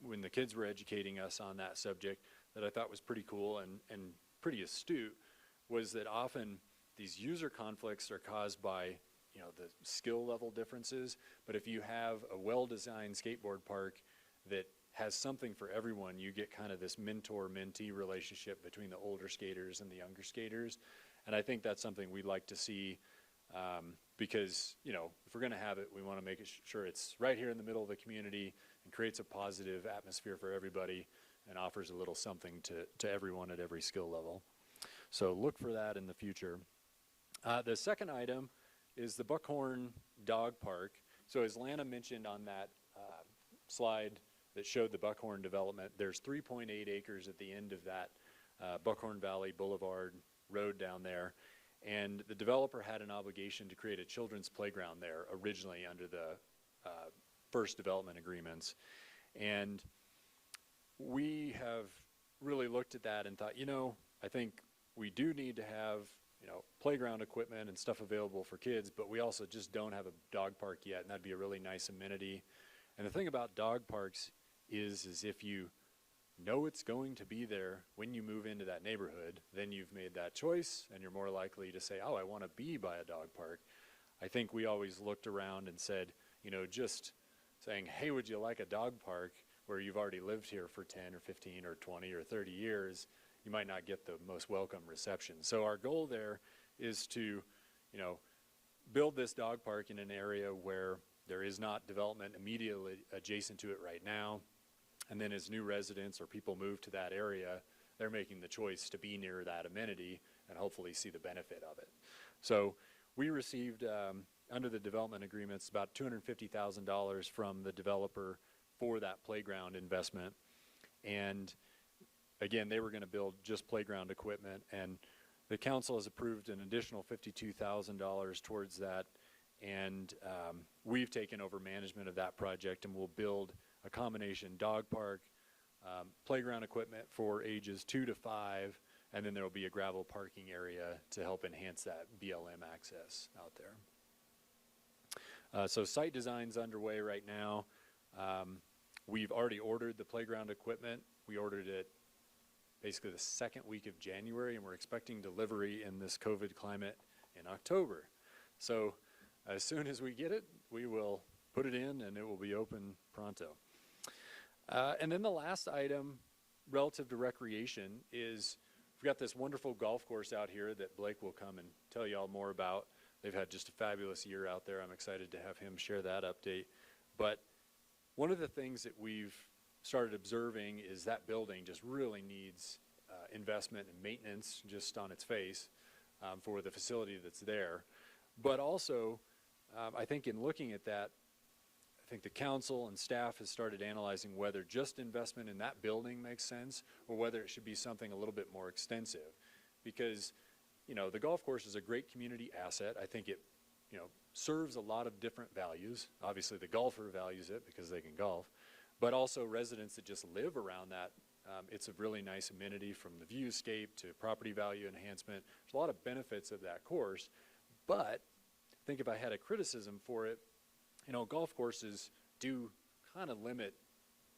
when the kids were educating us on that subject that I thought was pretty cool and pretty astute was that often these user conflicts are caused by, you know, the skill level differences. But if you have a well-designed skateboard park that has something for everyone, you get kind of this mentor-mentee relationship between the older skaters and the younger skaters. And I think that's something we'd like to see because, you know, if we're going to have it, we want to make sure it's right here in the middle of the community and creates a positive atmosphere for everybody and offers a little something to everyone at every skill level. So look for that in the future. The second item is the Buckhorn Dog Park. So as Lana mentioned on that slide that showed the Buckhorn development, there's 3.8 acres at the end of that Buckhorn Valley Boulevard road down there. And the developer had an obligation to create a children's playground there originally under the first development agreements. And we have really looked at that and thought, you know, I think we do need to have, you know, playground equipment and stuff available for kids, but we also just don't have a dog park yet, and that'd be a really nice amenity. And the thing about dog parks is if you know it's going to be there when you move into that neighborhood, then you've made that choice, and you're more likely to say, oh, I want to be by a dog park. I think we always looked around and said, you know, just saying, hey, would you like a dog park where you've already lived here for 10 or 15 or 20 or 30 years, you might not get the most welcome reception. So our goal there is to, you know, build this dog park in an area where there is not development immediately adjacent to it right now. And then as new residents or people move to that area, they're making the choice to be near that amenity and hopefully see the benefit of it. So we received, under the development agreements, about $250,000 from the developer for that playground investment. And again, they were going to build just playground equipment, and the council has approved an additional $52,000 towards that. And we've taken over management of that project, and we'll build a combination dog park, playground equipment for ages 2 to 5, and then there will be a gravel parking area to help enhance that BLM access out there. So site design's underway right now. We've already ordered the playground equipment. We ordered it basically the second week of January, and we're expecting delivery in this COVID climate in October. So as soon as we get it, we will put it in, and it will be open pronto. And then the last item relative to recreation is we've got this wonderful golf course out here that Blake will come and tell you all more about. They've had just a fabulous year out there. I'm excited to have him share that update. But one of the things that we've started observing is that building just really needs investment and maintenance just on its face for the facility that's there. But also, I think in looking at that, I think the council and staff has started analyzing whether just investment in that building makes sense or whether it should be something a little bit more extensive. Because, you know, the golf course is a great community asset. I think it, you know, serves a lot of different values. Obviously, the golfer values it because they can golf, but also residents that just live around that. It's a really nice amenity from the viewscape to property value enhancement. There's a lot of benefits of that course, but I think if I had a criticism for it, you know, golf courses do kind of limit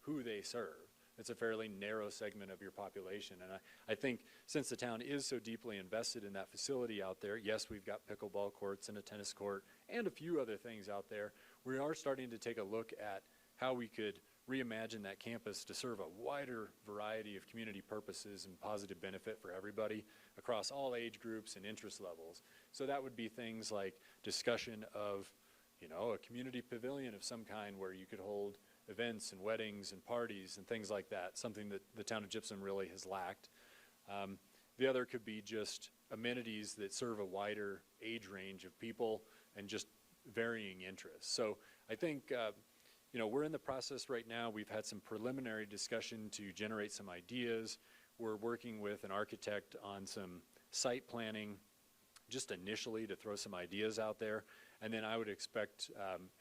who they serve. It's a fairly narrow segment of your population. And I think since the town is so deeply invested in that facility out there, yes, we've got pickleball courts and a tennis court and a few other things out there, we are starting to take a look at how we could reimagine that campus to serve a wider variety of community purposes and positive benefit for everybody across all age groups and interest levels. So that would be things like discussion of a community pavilion of some kind where you could hold events and weddings and parties and things like that, something that the town of Gypsum really has lacked. The other could be just amenities that serve a wider age range of people and just varying interests. So I think, we're in the process right now. We've had some preliminary discussion to generate some ideas. We're working with an architect on some site planning just initially to throw some ideas out there. And then I would expect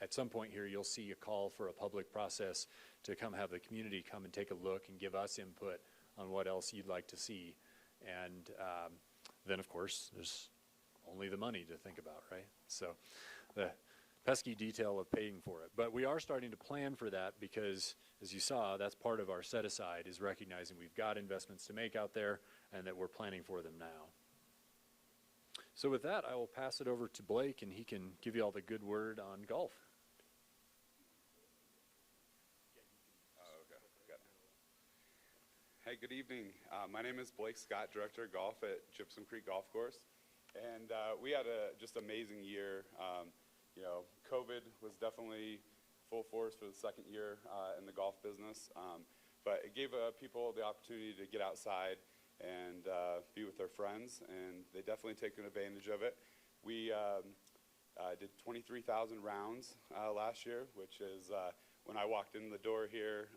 at some point here you'll see a call for a public process to come have the community come and take a look and give us input on what else you'd like to see. And then, of course, there's only the money to think about, right? So the pesky detail of paying for it. But we are starting to plan for that because, as you saw, that's part of our set-aside is recognizing we've got investments to make out there and that we're planning for them now. So with that, I will pass it over to Blake, and he can give you all the good word on golf. Okay, got it. Hey, good evening. My name is Blake Scott, Director of Golf at Gypsum Creek Golf Course. And we had a just amazing year. COVID was definitely full force for the second year in the golf business. But it gave people the opportunity to get outside and be with their friends, and they definitely taken advantage of it. We did 23,000 rounds last year, which is when I walked in the door here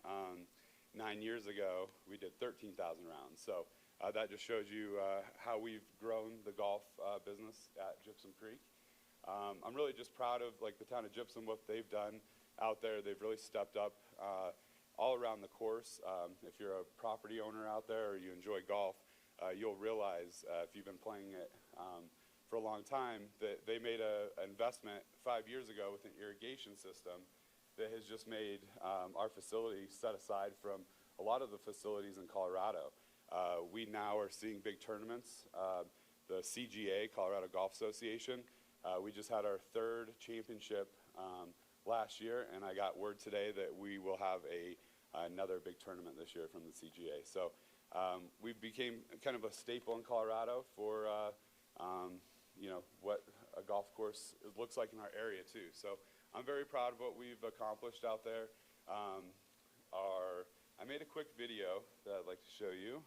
9 years ago, we did 13,000 rounds. So that just shows you how we've grown the golf business at Gypsum Creek. I'm really just proud of the town of Gypsum, what they've done out there. They've really stepped up all around the course. If you're a property owner out there or you enjoy golf, you'll realize if you've been playing it for a long time that they made an investment 5 years ago with an irrigation system that has just made our facility set aside from a lot of the facilities in Colorado. We now are seeing big tournaments. The CGA, Colorado Golf Association, we just had our third championship last year, and I got word today that we will have another big tournament this year from the CGA. So we became kind of a staple in Colorado for what a golf course looks like in our area too. So I'm very proud of what we've accomplished out there. I made a quick video that I'd like to show you.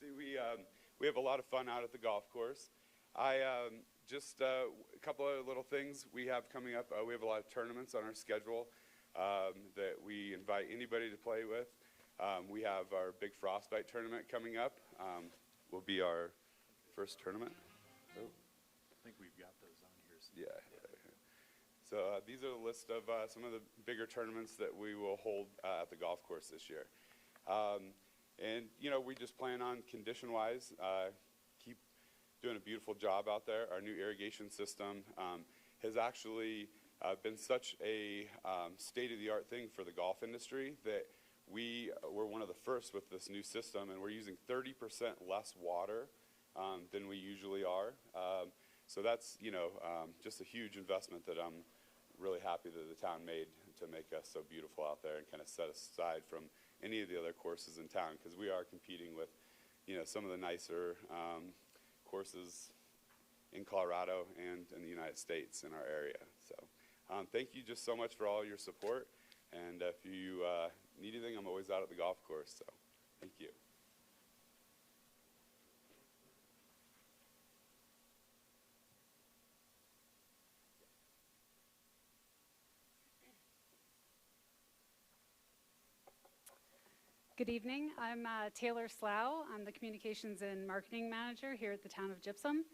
See, we have a lot of fun out at the golf course. Just a couple of little things we have coming up. We have a lot of tournaments on our schedule that we invite anybody to play with. We have our big Frostbite tournament coming up. Will be our first tournament. Oh. I think we've got those on here. Yeah. So these are the list of some of the bigger tournaments that we will hold at the golf course this year. And, we just plan on condition-wise, keep doing a beautiful job out there. Our new irrigation system has actually been such a state-of-the-art thing for the golf industry that we were one of the first with this new system, and we're using 30% less water than we usually are. So that's, just a huge investment that I'm really happy that the town made to make us so beautiful out there and kind of set us aside from any of the other courses in town, because we are competing with, some of the nicer courses in Colorado and in the United States in our area. So thank you just so much for all your support. And if you need anything, I'm always out at the golf course. So thank you. Good evening. I'm Taylor Slough. I'm the Communications and Marketing Manager here at the Town of Gypsum.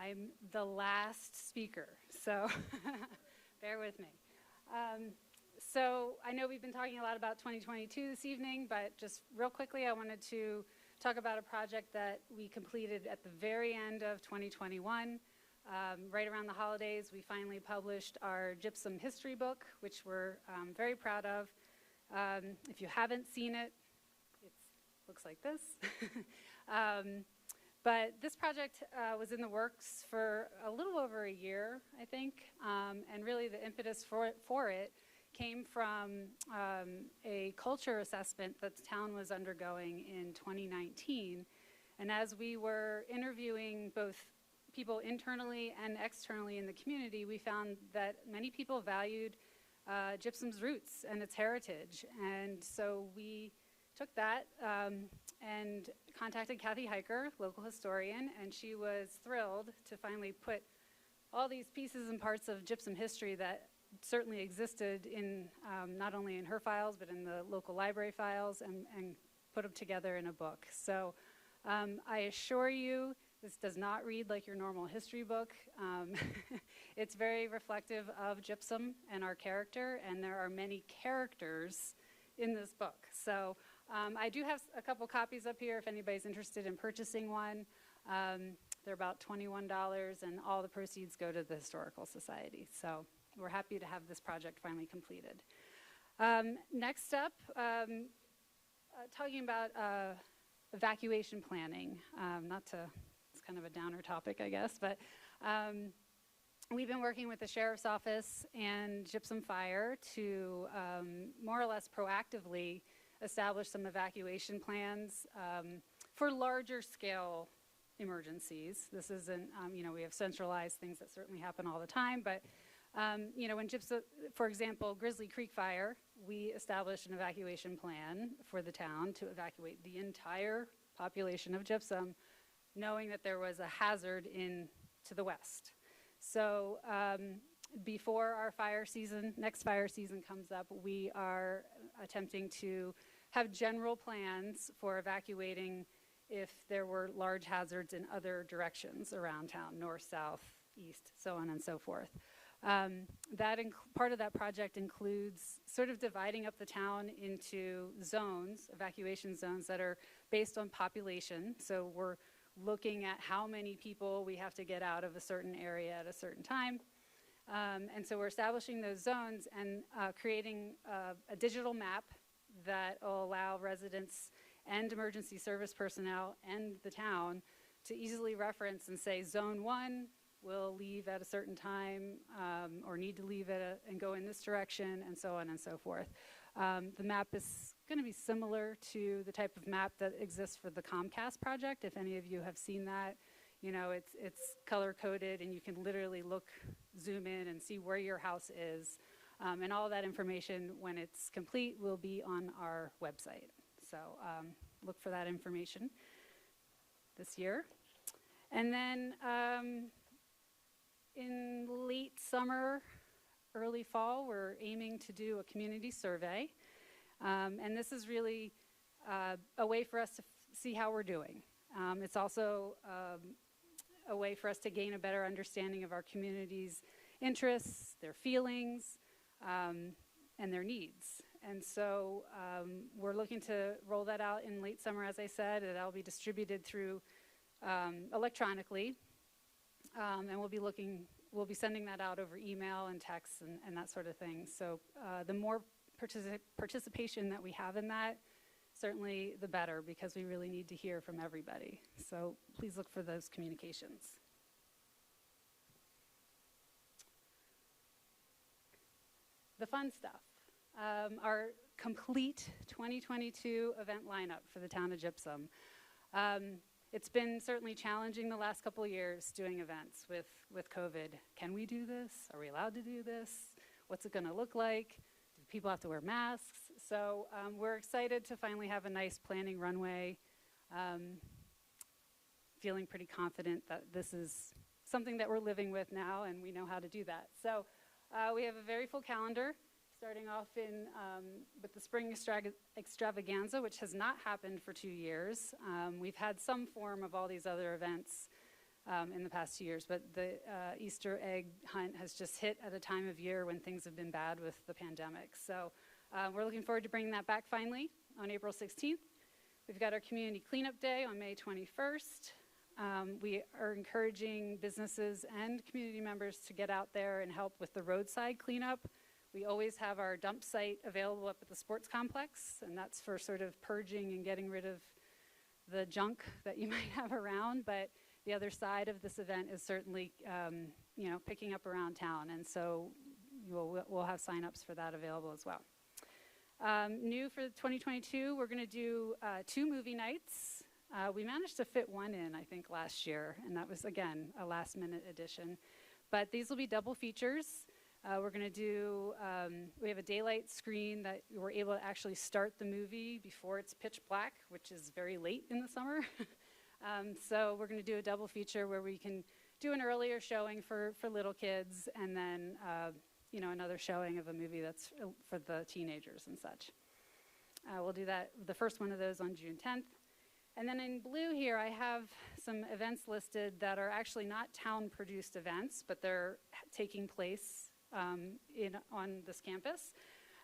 I'm the last speaker, so bear with me. So I know we've been talking a lot about 2022 this evening, but just real quickly, I wanted to talk about a project that we completed at the very end of 2021. Right around the holidays, we finally published our gypsum history book, which we're very proud of. If you haven't seen it, it looks like this. But this project was in the works for a little over a year, I think, and really the impetus for it came from a culture assessment that the town was undergoing in 2019. And as we were interviewing both people internally and externally in the community, we found that many people valued gypsum's roots and its heritage. And so we took that and contacted Kathy Hiker, local historian, and she was thrilled to finally put all these pieces and parts of gypsum history that certainly existed in not only in her files but in the local library files and put them together in a book. So I assure you this does not read like your normal history book. It's very reflective of gypsum and our character, and there are many characters in this book. So I do have a couple copies up here if anybody's interested in purchasing one. They're about $21, and all the proceeds go to the Historical Society. So we're happy to have this project finally completed. Next up, talking about evacuation planning. It's kind of a downer topic, I guess, but we've been working with the Sheriff's Office and Gypsum Fire to more or less proactively establish some evacuation plans for larger scale emergencies. This isn't, we have centralized things that certainly happen all the time, but when Gypsum, for example, Grizzly Creek Fire, we established an evacuation plan for the town to evacuate the entire population of Gypsum, knowing that there was a hazard to the west. So before our next fire season comes up, we are attempting to have general plans for evacuating if there were large hazards in other directions around town, north, south, east, so on and so forth. Part of that project includes sort of dividing up the town into zones, evacuation zones that are based on population. So we're looking at how many people we have to get out of a certain area at a certain time. And so we're establishing those zones and creating a digital map that will allow residents and emergency service personnel and the town to easily reference and say, Zone 1 will leave at a certain time or need to leave and go in this direction, and so on and so forth. The map is going to be similar to the type of map that exists for the Comcast project. If any of you have seen that, it's color-coded, and you can literally zoom in and see where your house is. And all of that information, when it's complete, will be on our website. So look for that information this year. And then in late summer, early fall, we're aiming to do a community survey. And this is really a way for us to see how we're doing. It's also a way for us to gain a better understanding of our community's interests, their feelings, and their needs. And so we're looking to roll that out in late summer, as I said, and that'll be distributed through electronically. And we'll be sending that out over email and text and that sort of thing. So the more participation that we have in that, certainly the better, because we really need to hear from everybody. So please look for those communications. The fun stuff. Our complete 2022 event lineup for the town of Gypsum. It's been certainly challenging the last couple of years doing events with COVID. Can we do this? Are we allowed to do this? What's it going to look like? Do people have to wear masks? So we're excited to finally have a nice planning runway. Feeling pretty confident that this is something that we're living with now, and we know how to do that. So we have a very full calendar, starting off with the Spring Extravaganza, which has not happened for 2 years. We've had some form of all these other events in the past 2 years. But the Easter egg hunt has just hit at a time of year when things have been bad with the pandemic. So we're looking forward to bringing that back finally on April 16th. We've got our Community Cleanup Day on May 21st. We are encouraging businesses and community members to get out there and help with the roadside cleanup. We always have our dump site available up at the sports complex, and that's for sort of purging and getting rid of the junk that you might have around. But the other side of this event is certainly, picking up around town, and so we'll have signups for that available as well. New for 2022, we're going to do 2 movie nights. We managed to fit one in, I think, last year, and that was, again, a last-minute addition. But these will be double features. We're going to do, we have a daylight screen that we're able to actually start the movie before it's pitch black, which is very late in the summer. So we're going to do a double feature where we can do an earlier showing for little kids, and then another showing of a movie that's for the teenagers and such. We'll do that, the first one of those on June 10th. And then in blue here, I have some events listed that are actually not town-produced events, but they're taking place on this campus.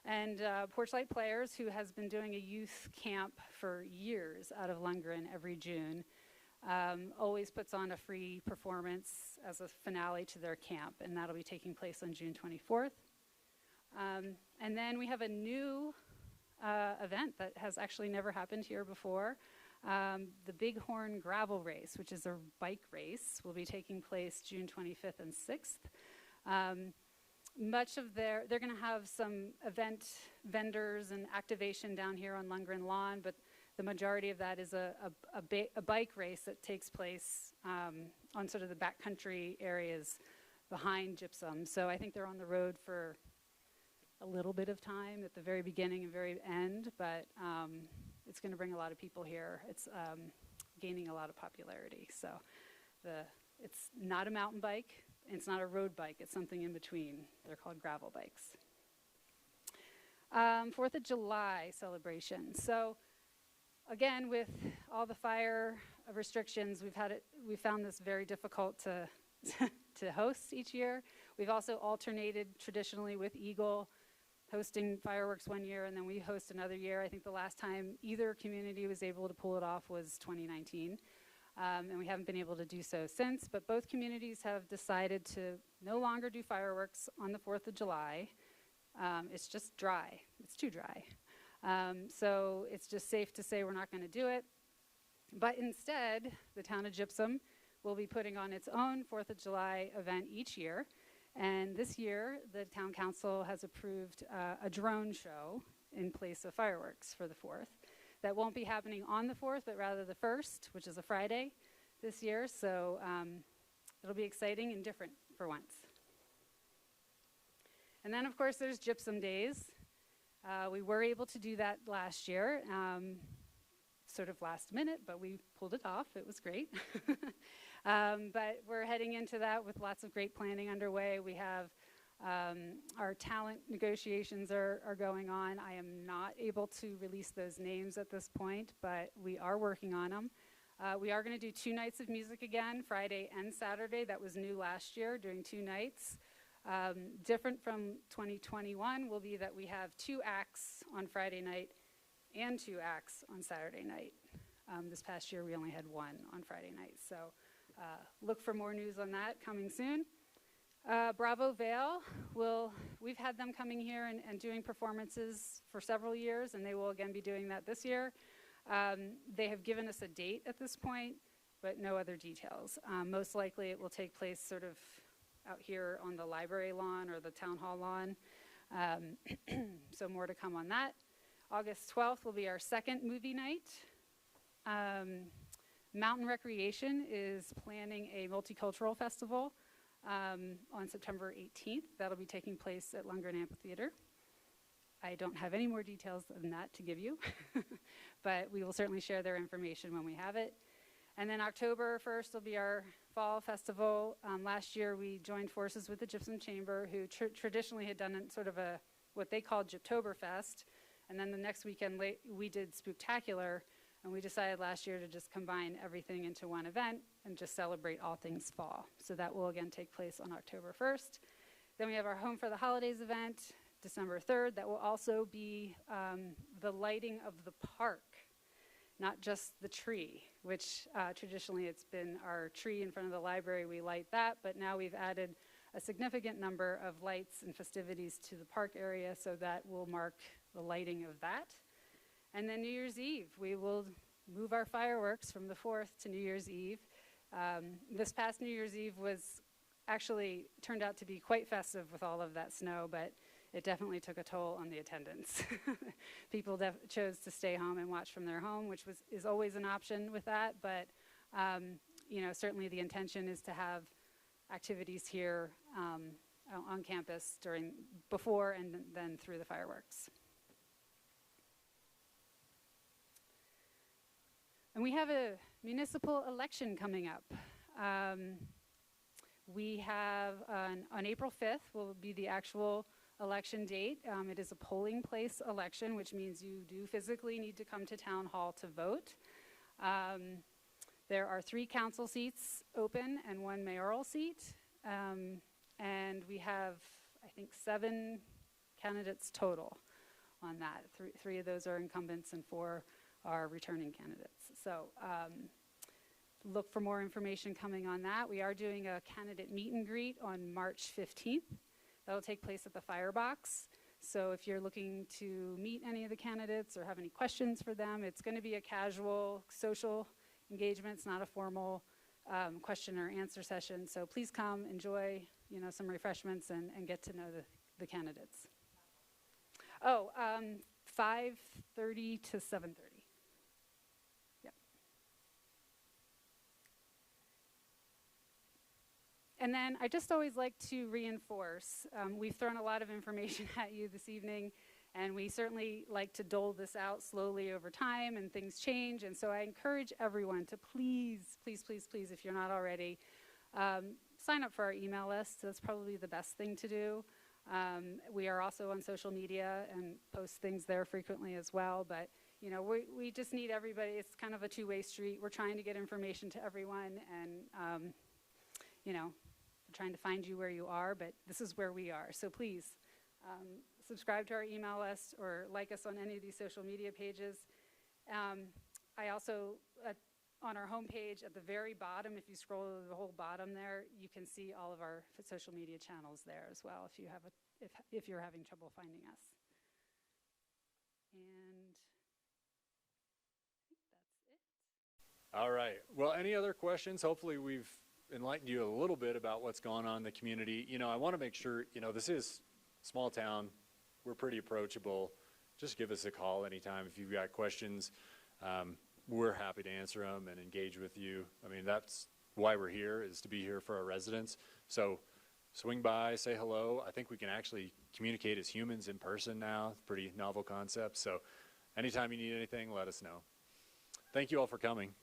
And Porchlight Players, who has been doing a youth camp for years out of Lundgren every June, always puts on a free performance as a finale to their camp, and that'll be taking place on June 24th. And then we have a new event that has actually never happened here before. The Bighorn Gravel Race, which is a bike race, will be taking place June 25th and 6th. They're going to have some event vendors and activation down here on Lundgren Lawn, but the majority of that is a bike race that takes place on sort of the backcountry areas behind Gypsum. So I think they're on the road for a little bit of time at the very beginning and very end, but it's going to bring a lot of people here. It's gaining a lot of popularity. So it's not a mountain bike. It's not a road bike. It's something in between. They're called gravel bikes. 4th of July celebration. So again, with all the fire restrictions, we found this very difficult to to host each year. We've also alternated traditionally with Eagle hosting fireworks one year, and then we host another year. I think the last time either community was able to pull it off was 2019. And we haven't been able to do so since, but both communities have decided to no longer do fireworks on the 4th of July. It's just dry. It's too dry. So it's just safe to say we're not going to do it. But instead, the town of Gypsum will be putting on its own 4th of July event each year. And this year, the town council has approved a drone show in place of fireworks for the 4th. That won't be happening on the 4th, but rather the 1st, which is a Friday this year. So it'll be exciting and different for once. And then, of course, there's Gypsum Days. We were able to do that last year, sort of last minute, but we pulled it off. It was great. But we're heading into that with lots of great planning underway. We have our talent negotiations are going on. I am not able to release those names at this point, but we are working on them. We are going to do 2 nights of music again, Friday and Saturday. That was new last year, doing 2 nights. Different from 2021 will be that we have 2 acts on Friday night and 2 acts on Saturday night. This past year, we only had 1 on Friday night. So look for more news on that coming soon. Bravo Vale, we've had them coming here and doing performances for several years, and they will again be doing that this year. They have given us a date at this point, but no other details. Most likely it will take place sort of out here on the library lawn or the town hall lawn. So more to come on that. August 12th will be our 2nd movie night. Mountain Recreation is planning a multicultural festival on September 18th. That'll be taking place at Lundgren Amphitheater. I don't have any more details than that to give you, but we will certainly share their information when we have it. And then October 1st will be our fall festival. Last year we joined forces with the Gypsum Chamber, who traditionally had done sort of what they called Gyptoberfest. And then the next weekend we did Spooktacular, and we decided last year to just combine everything into one event. and just celebrate all things fall. So that will again take place on October 1st. Then we have our Home for the Holidays event, December 3rd. That will also be the lighting of the park, not just the tree, which traditionally it's been our tree in front of the library. We light that, but now we've added a significant number of lights and festivities to the park area, so that will mark the lighting of that. And then New Year's Eve, we will move our fireworks from the 4th to New Year's Eve. This past New Year's Eve was actually turned out to be quite festive with all of that snow, but it definitely took a toll on the attendance. People chose to stay home and watch from their home, which is always an option with that, but you know, certainly the intention is to have activities here on campus before and then through the fireworks. And we have a municipal election coming up. We have on April 5th will be the actual election date. It is a polling place election, which means you do physically need to come to town hall to vote. There are 3 council seats open and 1 mayoral seat. And we have, I think, 7 candidates total on that. Three of those are incumbents and 4 are returning candidates. So look for more information coming on that. We are doing a candidate meet and greet on March 15th. That will take place at the Firebox. So if you're looking to meet any of the candidates or have any questions for them, it's going to be a casual social engagement. It's not a formal question or answer session. So please come, enjoy, you know, some refreshments and get to know the candidates. Oh, 5:30 to 7:30. And then I just always like to reinforce, we've thrown a lot of information at you this evening, and we certainly like to dole this out slowly over time, and things change. And so I encourage everyone to please, please, please, please, if you're not already, sign up for our email list. That's probably the best thing to do. We are also on social media and post things there frequently as well. But you know, we just need everybody. It's kind of a two-way street. We're trying to get information to everyone, and you know, trying to find you where you are, but this is where we are. So please subscribe to our email list or like us on any of these social media pages. I also, on our homepage at the very bottom, if you scroll to the whole bottom there, you can see all of our social media channels there as well if you have if you're having trouble finding us. And I think that's it. All right. Well, any other questions? Hopefully we've enlightened you a little bit about what's going on in the community. You know, I want to make sure, you know, this is small town. We're pretty approachable. Just give us a call anytime if you've got questions. We're happy to answer them and engage with you. I mean, that's why we're here, is to be here for our residents. So swing by, say hello. I think we can actually communicate as humans in person now. It's a pretty novel concept. So anytime you need anything, let us know. Thank you all for coming.